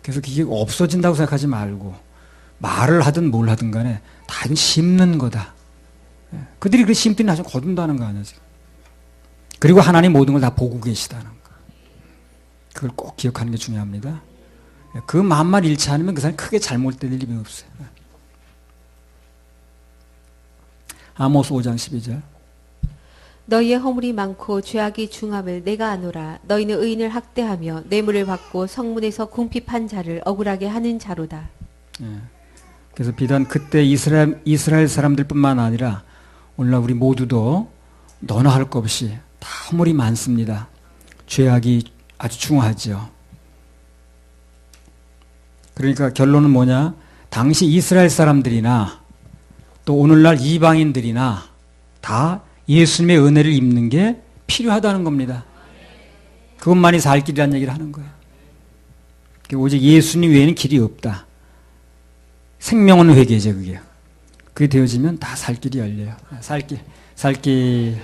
그래서 그게 없어진다고 생각하지 말고 말을 하든 뭘 하든 간에 다 이건 심는 거다. 그들이 그 심더니 나중에 거둔다는 거 아니야, 지금. 그리고 하나님 모든 걸 다 보고 계시다는 거. 그걸 꼭 기억하는 게 중요합니다. 그 마음만 잃지 않으면 그 사람이 크게 잘못될 일이 없어요. 아모스 5장 12절. 너희의 허물이 많고 죄악이 중함을 내가 아노라. 너희는 의인을 학대하며 뇌물을 받고 성문에서 궁핍한 자를 억울하게 하는 자로다. 그래서 비단 그때 이스라엘 사람들뿐만 아니라 오늘날 우리 모두도 너나 할 것 없이 다 허물이 많습니다. 죄악이 아주 중하죠. 그러니까 결론은 뭐냐? 당시 이스라엘 사람들이나 또 오늘날 이방인들이나 다 예수님의 은혜를 입는 게 필요하다는 겁니다. 그것만이 살 길이라는 얘기를 하는 거예요. 오직 예수님 외에는 길이 없다. 생명은 회개죠, 그게. 그게 되어지면 다 살 길이 열려요. 살 길.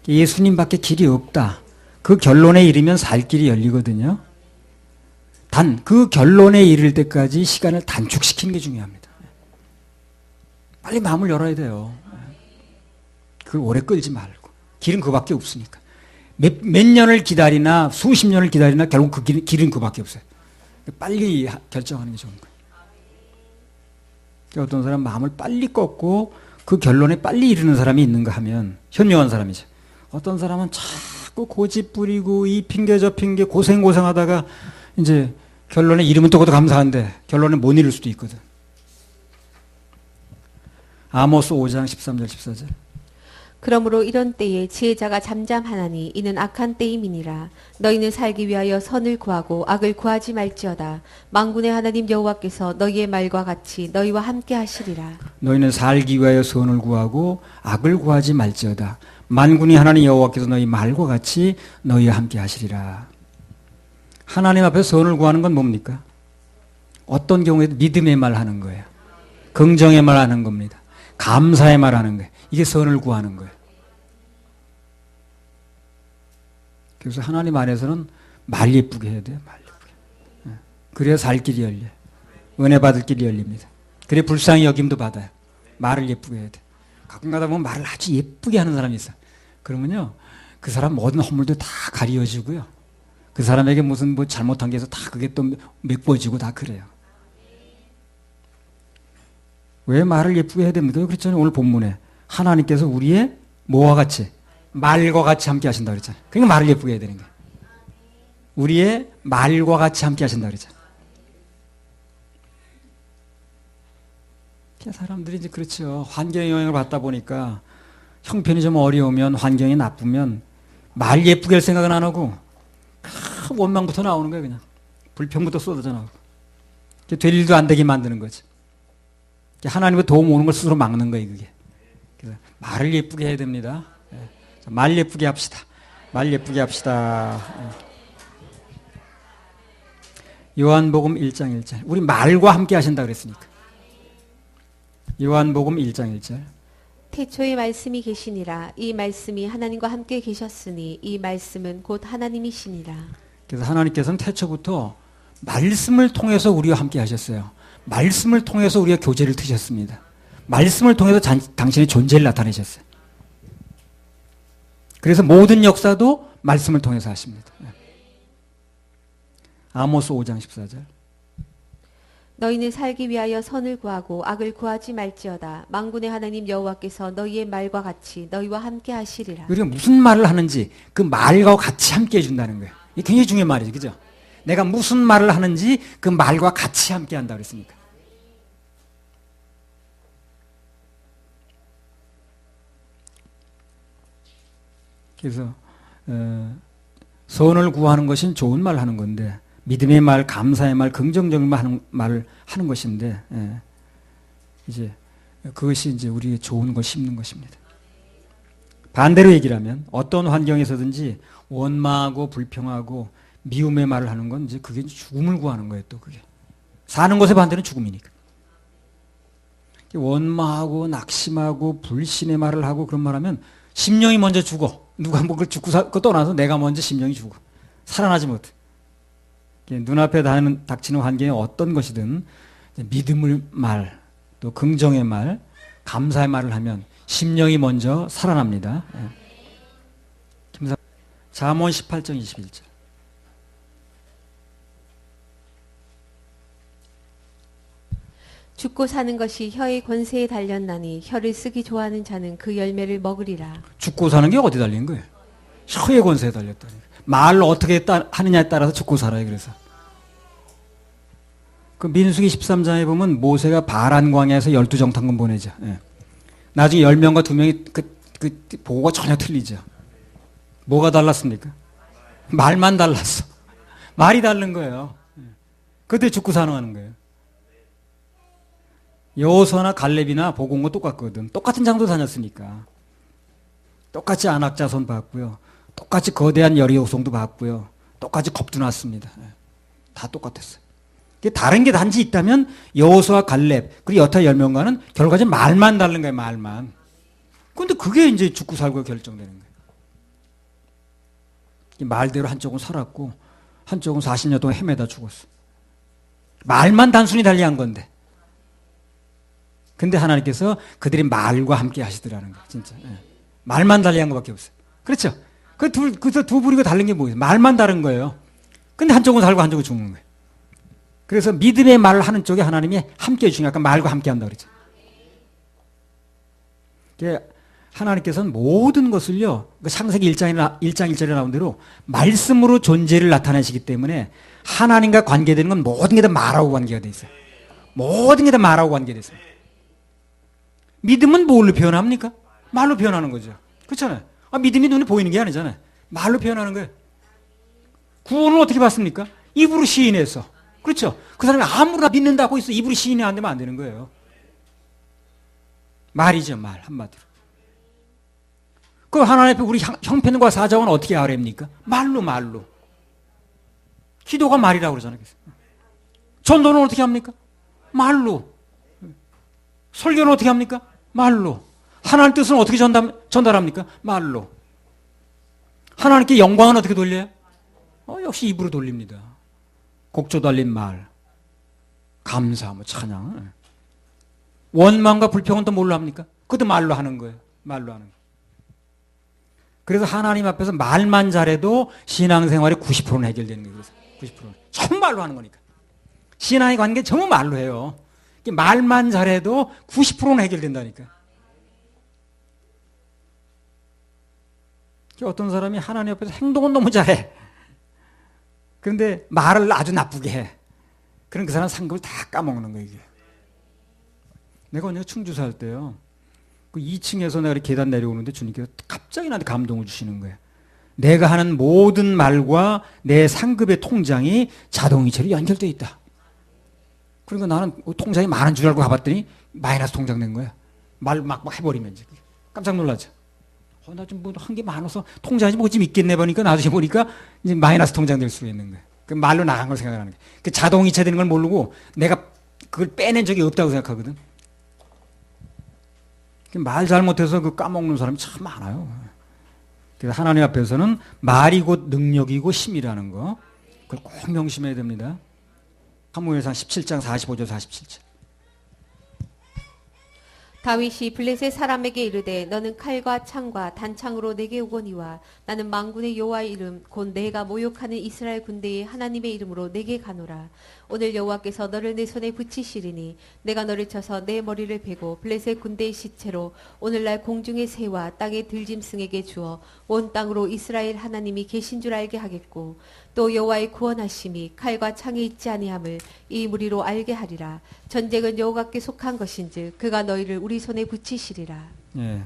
예수님밖에 길이 없다. 그 결론에 이르면 살 길이 열리거든요. 단 그 결론에 이를 때까지 시간을 단축시키는 게 중요합니다. 빨리 마음을 열어야 돼요. 그걸 오래 끌지 말고. 길은 그밖에 없으니까. 몇 년을 기다리나 수십 년을 기다리나 결국 그 길은 그밖에 없어요. 빨리 결정하는 게 좋은 거예요. 어떤 사람 마음을 빨리 꺾고 그 결론에 빨리 이르는 사람이 있는가 하면 현명한 사람이죠. 어떤 사람은 자꾸 고집 부리고 이 핑계 저 핑계 고생하다가 이제 결론에 이르면 또 그것도 감사한데 결론에 못 이룰 수도 있거든. 아모스 5장 13절 14절. 그러므로 이런 때에 지혜자가 잠잠하나니 이는 악한 때임이니라. 너희는 살기 위하여 선을 구하고 악을 구하지 말지어다. 만군의 하나님 여호와께서 너희의 말과 같이 너희와 함께 하시리라. 너희는 살기 위하여 선을 구하고 악을 구하지 말지어다. 만군의 하나님 여호와께서 너희 말과 같이 너희와 함께 하시리라. 하나님 앞에 선을 구하는 건 뭡니까? 어떤 경우에도 믿음의 말 하는 거예요. 긍정의 말 하는 겁니다. 감사의 말 하는 거예요. 이게 선을 구하는 거예요. 그래서 하나님 안에서는 말 예쁘게 해야 돼요. 말 예쁘게. 그래야 살 길이 열려요. 은혜 받을 길이 열립니다. 그래야 불쌍히 여김도 받아요. 말을 예쁘게 해야 돼. 가끔 가다 보면 말을 아주 예쁘게 하는 사람이 있어. 그러면요, 그 사람 모든 허물도 다 가려지고요. 그 사람에게 무슨 뭐 잘못한 게 있어 다 그게 또 메꿔지고 다 그래요. 왜 말을 예쁘게 해야 됩니까? 그랬잖아요. 오늘 본문에 하나님께서 우리의 뭐와 같이? 말과 같이 함께 하신다 그랬잖아요. 그러니까 말을 예쁘게 해야 되는 거예요. 우리의 말과 같이 함께 하신다 그랬잖아요. 사람들이 이제 그렇죠. 환경의 영향을 받다 보니까 형편이 좀 어려우면, 환경이 나쁘면 말 예쁘게 할 생각은 안 하고 원망부터 나오는 거예요. 그냥 불평부터 쏟아져 나오고 될 일도 안 되게 만드는 거죠. 하나님의 도움 오는 걸 스스로 막는 거예요. 그게. 그래서 말을 예쁘게 해야 됩니다. 말 예쁘게 합시다. 말 예쁘게 합시다. 요한복음 1장 1절. 우리 말과 함께 하신다 그랬으니까. 요한복음 1장 1절. 태초에 말씀이 계시니라. 이 말씀이 하나님과 함께 계셨으니 이 말씀은 곧 하나님이시니라. 그래서 하나님께서는 태초부터 말씀을 통해서 우리와 함께 하셨어요. 말씀을 통해서 우리가 교제를 트셨습니다. 말씀을 통해서 당신의 존재를 나타내셨어요. 그래서 모든 역사도 말씀을 통해서 하십니다. 아모스 5장 14절. 너희는 살기 위하여 선을 구하고 악을 구하지 말지어다. 만군의 하나님 여호와께서 너희의 말과 같이 너희와 함께 하시리라. 우리가 무슨 말을 하는지 그 말과 같이 함께 해준다는 거예요. 이게 굉장히 중요한 말이죠. 그죠? 내가 무슨 말을 하는지 그 말과 같이 함께 한다 그랬으니까. 그래서 선을 구하는 것은 좋은 말 하는 건데 믿음의 말, 감사의 말, 긍정적인 말을 하는 것인데 이제 그것이 이제 우리의 좋은 걸 심는 것입니다. 반대로 얘기를 하면 어떤 환경에서든지 원망하고 불평하고 미움의 말을 하는 건 이제 그게 죽음을 구하는 거예요. 또 그게 사는 것의 반대는 죽음이니까. 원망하고 낙심하고 불신의 말을 하고 그런 말하면 심령이 먼저 죽어. 누가 뭐 그걸 죽고 떠나서 내가 먼저 심령이 죽어. 살아나지 못해. 눈앞에 닥치는 환경에 어떤 것이든 믿음의 말, 또 긍정의 말, 감사의 말을 하면 심령이 먼저 살아납니다. 잠언 18장 21절. 죽고 사는 것이 혀의 권세에 달렸나니 혀를 쓰기 좋아하는 자는 그 열매를 먹으리라. 죽고 사는 게 어디 달린 거예요? 혀의 권세에 달렸다니. 말을 어떻게 하느냐에 따라서 죽고 살아요. 그래서 그 민수기 13장에 보면 모세가 바란 광야에서 12정탐꾼 보내죠. 예. 나중에 10명과 2명이 그 보고가 전혀 틀리죠. 뭐가 달랐습니까? 말만 달랐어. 말이 다른 거예요. 그때 죽고 산호하는 거예요. 여호수아나 갈렙이나 보고온 똑같거든. 똑같은 장소 다녔으니까. 똑같이 안악자손 봤고요. 똑같이 거대한 여리고성도 봤고요. 똑같이 겁도 났습니다. 다 똑같았어요. 다른 게 단지 있다면 여호수아 갈렙 그리고 여타 10명과는 결과적으로 말만 다른 거예요. 말만. 그런데 그게 이제 죽고 살고 결정되는 거예요. 말대로 한쪽은 살았고 한쪽은 40년 동안 헤매다 죽었어. 말만 단순히 달리한 건데. 근데 하나님께서 그들이 말과 함께 하시더라는 거예요. 진짜. 말만 달리한 것밖에 없어요. 그렇죠? 그래서 두 부류가 다른 게 뭐예요? 말만 다른 거예요. 근데 한쪽은 살고 한쪽은 죽는 거예요. 그래서 믿음의 말을 하는 쪽에 하나님이 함께 해주시니까 아까 말과 함께 한다고 그랬죠. 하나님께서는 모든 것을요, 창세기 1장 1절에 나온 대로 말씀으로 존재를 나타내시기 때문에 하나님과 관계되는 건 모든 게 다 말하고 관계가 돼 있어요. 모든 게 다 말하고 관계돼 있어요. 믿음은 뭘로 표현합니까? 말로 표현하는 거죠. 그렇잖아요. 믿음이 눈에 보이는 게 아니잖아요. 말로 표현하는 거예요. 구원을 어떻게 받습니까? 입으로 시인해서. 그렇죠? 그 사람이 아무나 믿는다고 해서 입으로 시인해 안 되면 안 되는 거예요. 말이죠, 말 한마디로. 그 하나님 앞에 우리 형편과 사정은 어떻게 아뢰입니까? 말로. 기도가 말이라고 그러잖아요. 전도는 어떻게 합니까? 말로. 설교는 어떻게 합니까? 말로. 하나님 뜻은 어떻게 전달합니까? 말로. 하나님께 영광은 어떻게 돌려요? 역시 입으로 돌립니다. 곡조 달린 말, 감사, 찬양. 원망과 불평은 또 뭘로 합니까? 그것도 말로 하는 거예요. 말로 하는 거예요. 그래서 하나님 앞에서 말만 잘해도 신앙생활의 90%는 해결되는 거예요. 그래서 90%는. 전부 말로 하는 거니까. 신앙의 관계 전부 말로 해요. 말만 잘해도 90%는 해결된다니까. 어떤 사람이 하나님 앞에서 행동은 너무 잘해. 그런데 말을 아주 나쁘게 해. 그럼 그 사람 상급을 다 까먹는 거예요. 이게. 내가 언제 충주사 할 때요. 그 2층에서 내가 계단 내려오는데 주님께서 갑자기 나한테 감동을 주시는 거예요. 내가 하는 모든 말과 내 상급의 통장이 자동이체로 연결되어 있다. 그러니까 나는 통장이 많은 줄 알고 가봤더니 마이너스 통장 된 거야. 말 막 해버리면 이제 깜짝 놀라죠. 나 좀 뭐 한 게 많아서 통장이 뭐 좀 있겠네 보니까 나중에 보니까 이제 마이너스 통장 될 수가 있는 거야. 그 말로 나간 걸 생각하는 거야. 그 자동이체 되는 걸 모르고 내가 그걸 빼낸 적이 없다고 생각하거든. 말 잘못해서 그 까먹는 사람이 참 많아요. 그래서 하나님 앞에서는 말이 곧 능력이고 힘이라는 거, 그걸 꼭 명심해야 됩니다. 사무엘상 17장 45절 47절. 다윗이 블레셋 사람에게 이르되 너는 칼과 창과 단창으로 내게 오거니와 나는 만군의 여호와의 이름 곧 내가 모욕하는 이스라엘 군대의 하나님의 이름으로 내게 가노라. 오늘 여호와께서 너를 내 손에 붙이시리니 내가 너를 쳐서 내 머리를 베고 블레셋 군대의 시체로 오늘날 공중의 새와 땅의 들짐승에게 주어 온 땅으로 이스라엘 하나님이 계신 줄 알게 하겠고 또 여호와의 구원하심이 칼과 창에 있지 아니함을 이 무리로 알게 하리라. 전쟁은 여호와께 속한 것인즉 그가 너희를 우리 손에 붙이시리라. 예.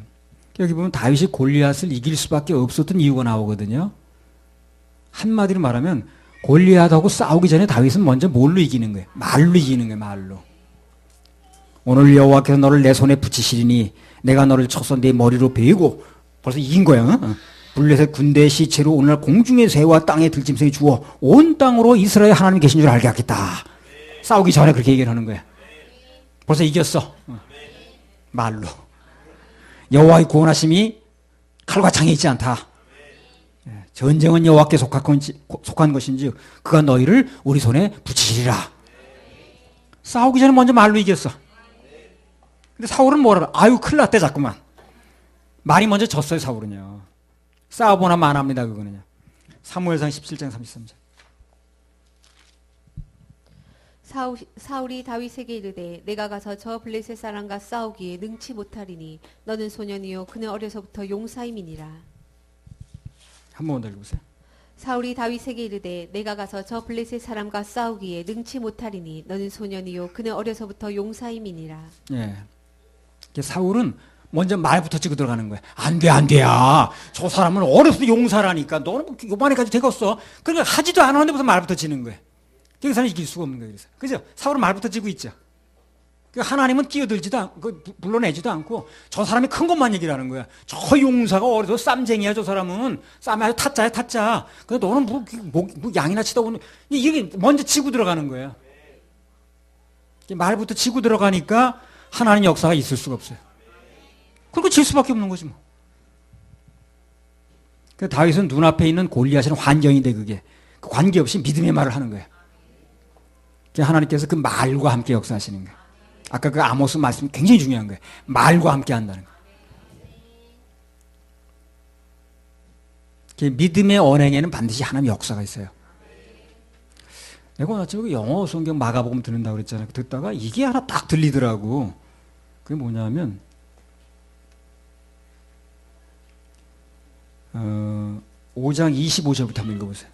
여기 보면 다윗이 골리앗을 이길 수밖에 없었던 이유가 나오거든요. 한마디로 말하면 골리앗하고 싸우기 전에 다윗은 먼저 뭘로 이기는 거예요? 말로 이기는 거예요. 말로. 오늘 여호와께서 너를 내 손에 붙이시리니 내가 너를 쳐서 내 머리로 베고 벌써 이긴 거야. 블레셋 군대의 시체로 오늘날 공중의 새와 땅의 들짐승이 주어 온 땅으로 이스라엘 하나님이 계신 줄 알게 하겠다. 싸우기 전에 그렇게 얘기를 하는 거야. 벌써 이겼어. 말로. 여호와의 구원하심이 칼과 창에 있지 않다. 전쟁은 여호와께 속한 것인지 그가 너희를 우리 손에 붙이시리라. 싸우기 전에 먼저 말로 이겼어. 근데 사울은 뭐라? 아유 큰일 났대 자꾸만. 말이 먼저 졌어요. 사울은요. 싸워보나 만합니다. 그거는요. 사무엘상 17장 33절. 사울이 다윗에게 이르되 내가 가서 저 블레셋 사람과 싸우기에 능치 못하리니 너는 소년이요 그는 어려서부터 용사임이니라. 한 번 더 읽으세요. 사울이 다윗에게 이르되 내가 가서 저 블레셋 사람과 싸우기에 능치 못하리니 너는 소년이요 그는 어려서부터 용사임이니라. 예. 사울은 먼저 말부터 치고 들어가는 거야. 안 돼, 안 돼야. 저 사람은 어려서 용사라니까. 너는 뭐 요만해까지 되겠어. 그러니까 하지도 않았는데 무슨 말부터 치는 거야. 그 사람이 이길 수가 없는 거예요. 그죠? 사울은 말부터 치고 있죠. 하나님은 끼어들지도 않고, 불러내지도 않고, 저 사람이 큰 것만 얘기를 하는 거야. 저 용사가 어려서 쌈쟁이야, 저 사람은. 쌈이 아주 타짜야, 타짜. 근데 너는 뭐 양이나 치다 오는, 이게 먼저 치고 들어가는 거야. 말부터 치고 들어가니까 하나님 역사가 있을 수가 없어요. 그리고 질 수밖에 없는 거지 뭐. 다윗은 눈앞에 있는 골리앗은 환경인데 그게 그 관계없이 믿음의 말을 하는 거예요. 하나님께서 그 말과 함께 역사하시는 거예요. 아까 그 아모스 말씀이 굉장히 중요한 거예요. 말과 함께 한다는 거예요. 믿음의 언행에는 반드시 하나님의 역사가 있어요. 내가 오늘 아침에 영어 성경 마가복음 듣는다고 그랬잖아요. 듣다가 이게 하나 딱 들리더라고. 그게 뭐냐면 5장 25절부터 한번 읽어보세요.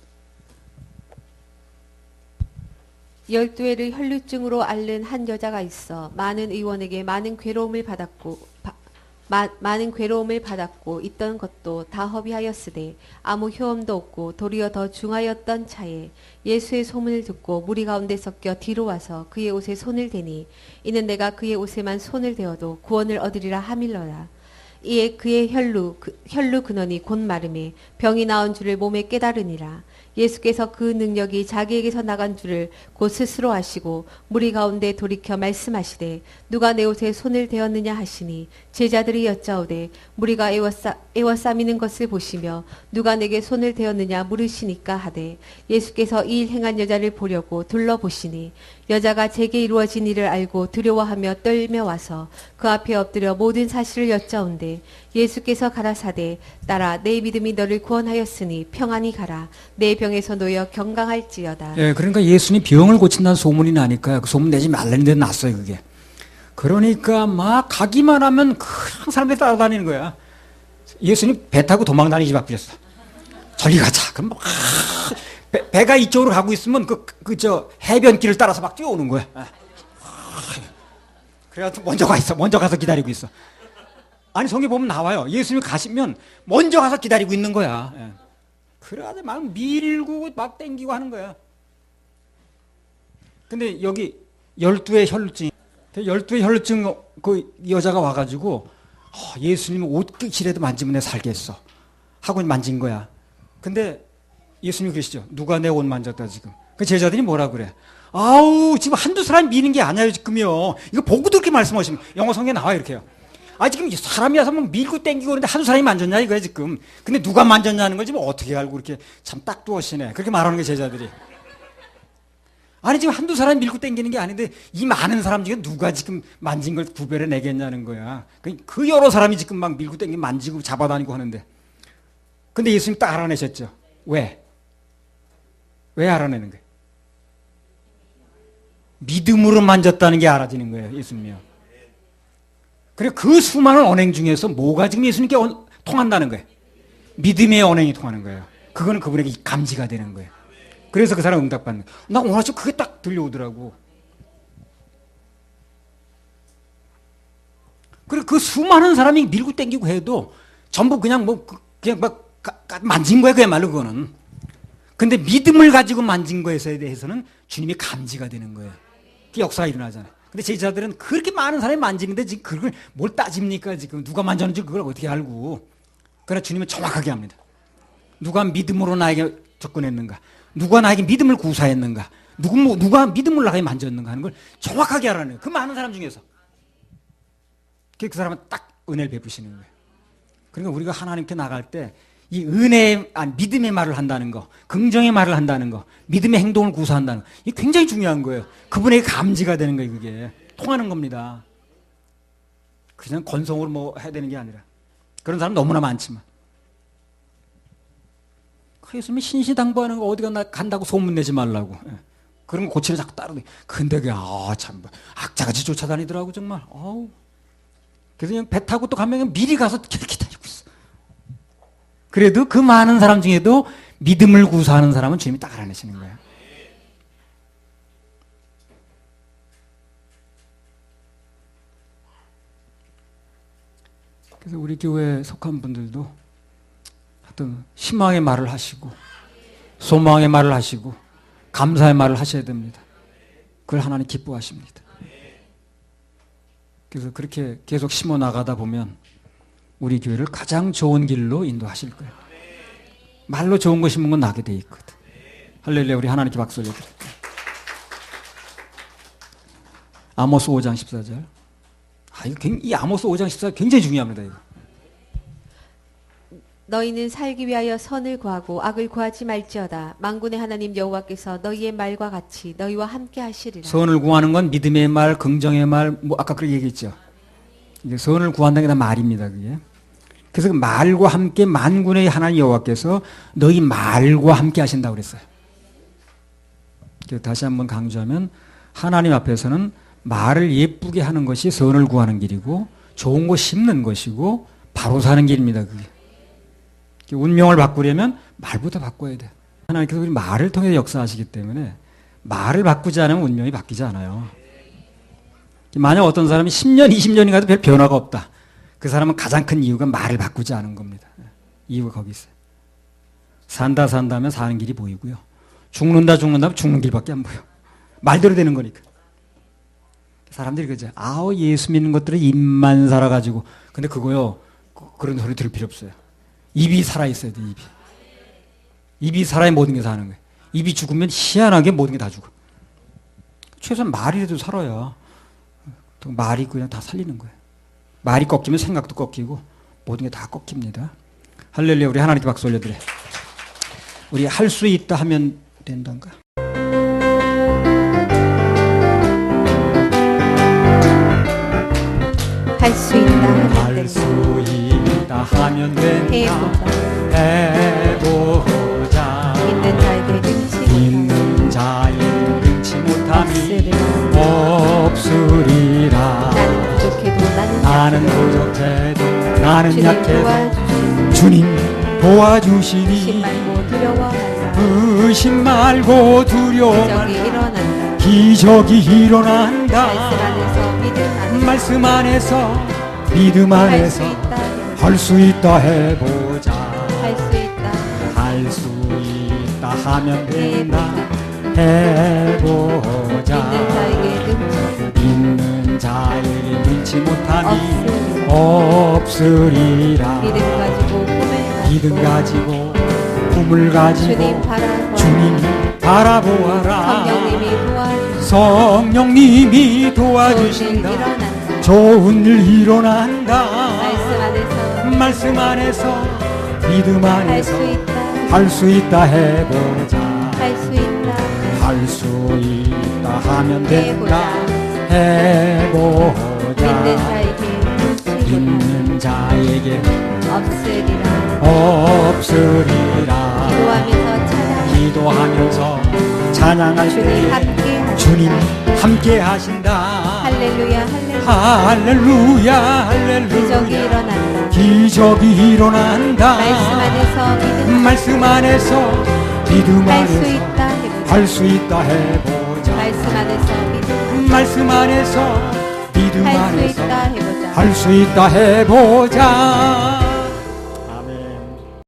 12회를 혈루증으로 앓는 한 여자가 있어 많은 의원에게 많은 괴로움을 받았고 있던 것도 다 허비하였으되 아무 효험도 없고 도리어 더 중하였던 차에 예수의 소문을 듣고 무리 가운데 섞여 뒤로 와서 그의 옷에 손을 대니 이는 내가 그의 옷에만 손을 대어도 구원을 얻으리라 하밀러라. 이에 그의 혈루 근원이 곧 마름에 병이 나은 줄을 몸에 깨달으니라. 예수께서 그 능력이 자기에게서 나간 줄을 곧 스스로 아시고 무리 가운데 돌이켜 말씀하시되 누가 내 옷에 손을 대었느냐 하시니 제자들이 여짜오되 무리가 에워싸미는 것을 보시며 누가 내게 손을 대었느냐 물으시니까 하되 예수께서 이 일 행한 여자를 보려고 둘러보시니 여자가 제게 이루어진 일을 알고 두려워하며 떨며 와서 그 앞에 엎드려 모든 사실을 여짜온대 예수께서 가라사대 따라 내 믿음이 너를 구원하였으니 평안히 가라 내 병에서 놓여 경강할지어다. 예, 그러니까 예수님 병을 고친다는 소문이 나니까 그 소문 내지 말라는 데 났어요, 그게. 그러니까 막 가기만 하면 그냥 사람들이 따라다니는 거야. 예수님 배 타고 도망 다니지 바뀌었어. 저리 가자. 그럼 막 배가 이쪽으로 가고 있으면 해변길을 따라서 막 뛰어오는 거야. 그래가지고 먼저 가서 기다리고 있어. 아니 성경 보면 나와요. 예수님 가시면 먼저 가서 기다리고 있는 거야. 예. 그래가지고 막 밀고 막 땡기고 하는 거야. 근데 여기 12의 혈루증 그 여자가 와가지고 예수님 옷깃이라도 만지면 내 살겠어 하고 만진 거야. 근데 예수님 그러시죠. 누가 내 옷 만졌다 지금. 그 제자들이 뭐라 그래. 아우 지금 한두 사람 미는 게 아니에요 지금요. 이거 보고도 그렇게 말씀하시면 영어 성경에 나와요 이렇게요. 아 지금 사람이 와서 막 밀고 땡기고 그러는데 한두 사람이 만졌냐 이거야 지금. 근데 누가 만졌냐는 걸 지금 어떻게 알고 이렇게 참 딱 두어시네. 그렇게 말하는 게 제자들이. 아니 지금 한두 사람이 밀고 땡기는 게 아닌데 이 많은 사람 중에 누가 지금 만진 걸 구별해 내겠냐는 거야. 그 여러 사람이 지금 막 밀고 땡기고 만지고 잡아다니고 하는데. 근데 예수님 딱 알아내셨죠. 왜? 왜 알아내는 거예요? 믿음으로 만졌다는 게 알아지는 거예요. 예수님이요. 그리고 그 수많은 언행 중에서 뭐가 지금 예수님께 통한다는 거예요. 믿음의 언행이 통하는 거예요. 그거는 그분에게 감지가 되는 거예요. 그래서 그 사람 응답받는 거예요. 나 오늘 아침 그게 딱 들려오더라고. 그리고 그 수많은 사람이 밀고 땡기고 해도 전부 그냥 그냥 막 만진 거예요. 그야말로 그거는. 근데 믿음을 가지고 만진 거에 대해서는 주님이 감지가 되는 거예요. 그 역사가 일어나잖아요. 근데 제자들은 그렇게 많은 사람이 만지는데 지금 그걸 뭘 따집니까? 지금 누가 만졌는지 그걸 어떻게 알고. 그러나 주님은 정확하게 합니다. 누가 믿음으로 나에게 접근했는가? 누가 나에게 믿음을 구사했는가? 누가 믿음을 나에게 만졌는가 하는 걸 정확하게 알아내요. 그 많은 사람 중에서. 그 사람은 딱 은혜를 베푸시는 거예요. 그러니까 우리가 하나님께 나갈 때 이 믿음의 말을 한다는 거, 긍정의 말을 한다는 거, 믿음의 행동을 구사한다는 거, 이게 굉장히 중요한 거예요. 그분에게 감지가 되는 거예요, 그게. 통하는 겁니다. 그냥 건성으로 뭐 해야 되는 게 아니라. 그런 사람 너무나 많지만. 예수님이 신시당부하는 거 어디 간다고 소문내지 말라고. 그런 거 고치려 자꾸 따르네. 근데 참, 악자같이 쫓아다니더라고, 정말. 그래서 그냥 배 타고 또 가면 미리 가서 기다리고 있어. 그래도 그 많은 사람 중에도 믿음을 구사하는 사람은 주님이 딱 알아내시는 거예요. 그래서 우리 교회에 속한 분들도 하여튼 희망의 말을 하시고 소망의 말을 하시고 감사의 말을 하셔야 됩니다. 그걸 하나님 기뻐하십니다. 그래서 그렇게 계속 심어 나가다 보면 우리 교회를 가장 좋은 길로 인도하실 거예요. 말로 좋은 거 심은 건 나게 돼 있거든. 할렐루야. 우리 하나님께 박수 올려드릴게요. 아모스 5장 14절. 이 아모스 5장 14절 굉장히 중요합니다. 이거. 너희는 살기 위하여 선을 구하고 악을 구하지 말지어다. 만군의 하나님 여호와께서 너희의 말과 같이 너희와 함께 하시리라. 선을 구하는 건 믿음의 말, 긍정의 말, 아까 그렇게 얘기했죠. 이제 선을 구한다는 게 다 말입니다. 그게. 그래서 그 말과 함께 만군의 하나님 여호와께서 너희 말과 함께 하신다고 그랬어요. 다시 한번 강조하면 하나님 앞에서는 말을 예쁘게 하는 것이 선을 구하는 길이고 좋은 거 심는 것이고 바로 사는 길입니다. 그게. 운명을 바꾸려면 말부터 바꿔야 돼. 하나님께서 우리 말을 통해 역사하시기 때문에 말을 바꾸지 않으면 운명이 바뀌지 않아요. 만약 어떤 사람이 10년, 20년이 가도 별 변화가 없다. 그 사람은 가장 큰 이유가 말을 바꾸지 않은 겁니다. 이유가 거기 있어요. 산다 하면 사는 길이 보이고요. 죽는다 하면 죽는 길밖에 안 보여. 말대로 되는 거니까. 사람들이 그러죠. 예수 믿는 것들은 입만 살아가지고. 근데 그거요. 그런 소리 들을 필요 없어요. 입이 살아있어야 돼, 입이. 입이 살아야 모든 게 사는 거예요. 입이 죽으면 희한하게 모든 게 다 죽어. 최소한 말이라도 살아야 말이 그냥 다 살리는 거예요. 말이 꺾이면 생각도 꺾이고 모든 게 다 꺾입니다. 할렐루야. 우리 하나님께 박수 올려드려요. 우리 할 수 있다 하면 된단가? 할 수 있다 하면 할 된다. 수 있다 하면 된다. 해보자. 해보자. 있는 자에게 능치 있는 자에게 능치 못함이 없으리라. 나는 부족해도 나는 나는 약해도 약해도 주님 주님 도와주시니 의심 말고 두려워하라. 의심 말고 두려워 기적이 일어난다. 기적이 일어난다. 말씀 안에서 믿음 말씀 안에서 안에서 할 수 있다 할 수 있다 해보자. 해보자. 할 수 있다. 할 수 있다 하면 된다. 해보자. 있는 자에게 있는 자에게 능치 못함이 없으리라. 없으리라. 믿음 가지고 꿈을 믿음 가지고 주님 바라보아라. 주님 바라보아라. 성령님이 성령님이 도와주신다. 도와주신다. 좋은 일 좋은 일 일어난다. 일어난다. 말씀 안에서 믿음 안에서 할 수 있다 해보자. 할 수 있다. 할 수 있다 하면 된다. 믿는 해보자. 자에게 있는 자에게 없으리라. 없으리라. 기도하면서 기도하면서 찬양할 주님 때 함께 주님 함께 하신다. 할렐루야 할렐루야. 할렐루야 기적이 할렐루야. 일어난다. 기적이 일어난다. 말씀 안에서 믿음 말씀 할 수 안에서 있다 해보자. 할 수 있다 해보자. 말씀 안에서 믿음 믿음 할 수 안에서 있다 해보자. 할 수 있다 해보자.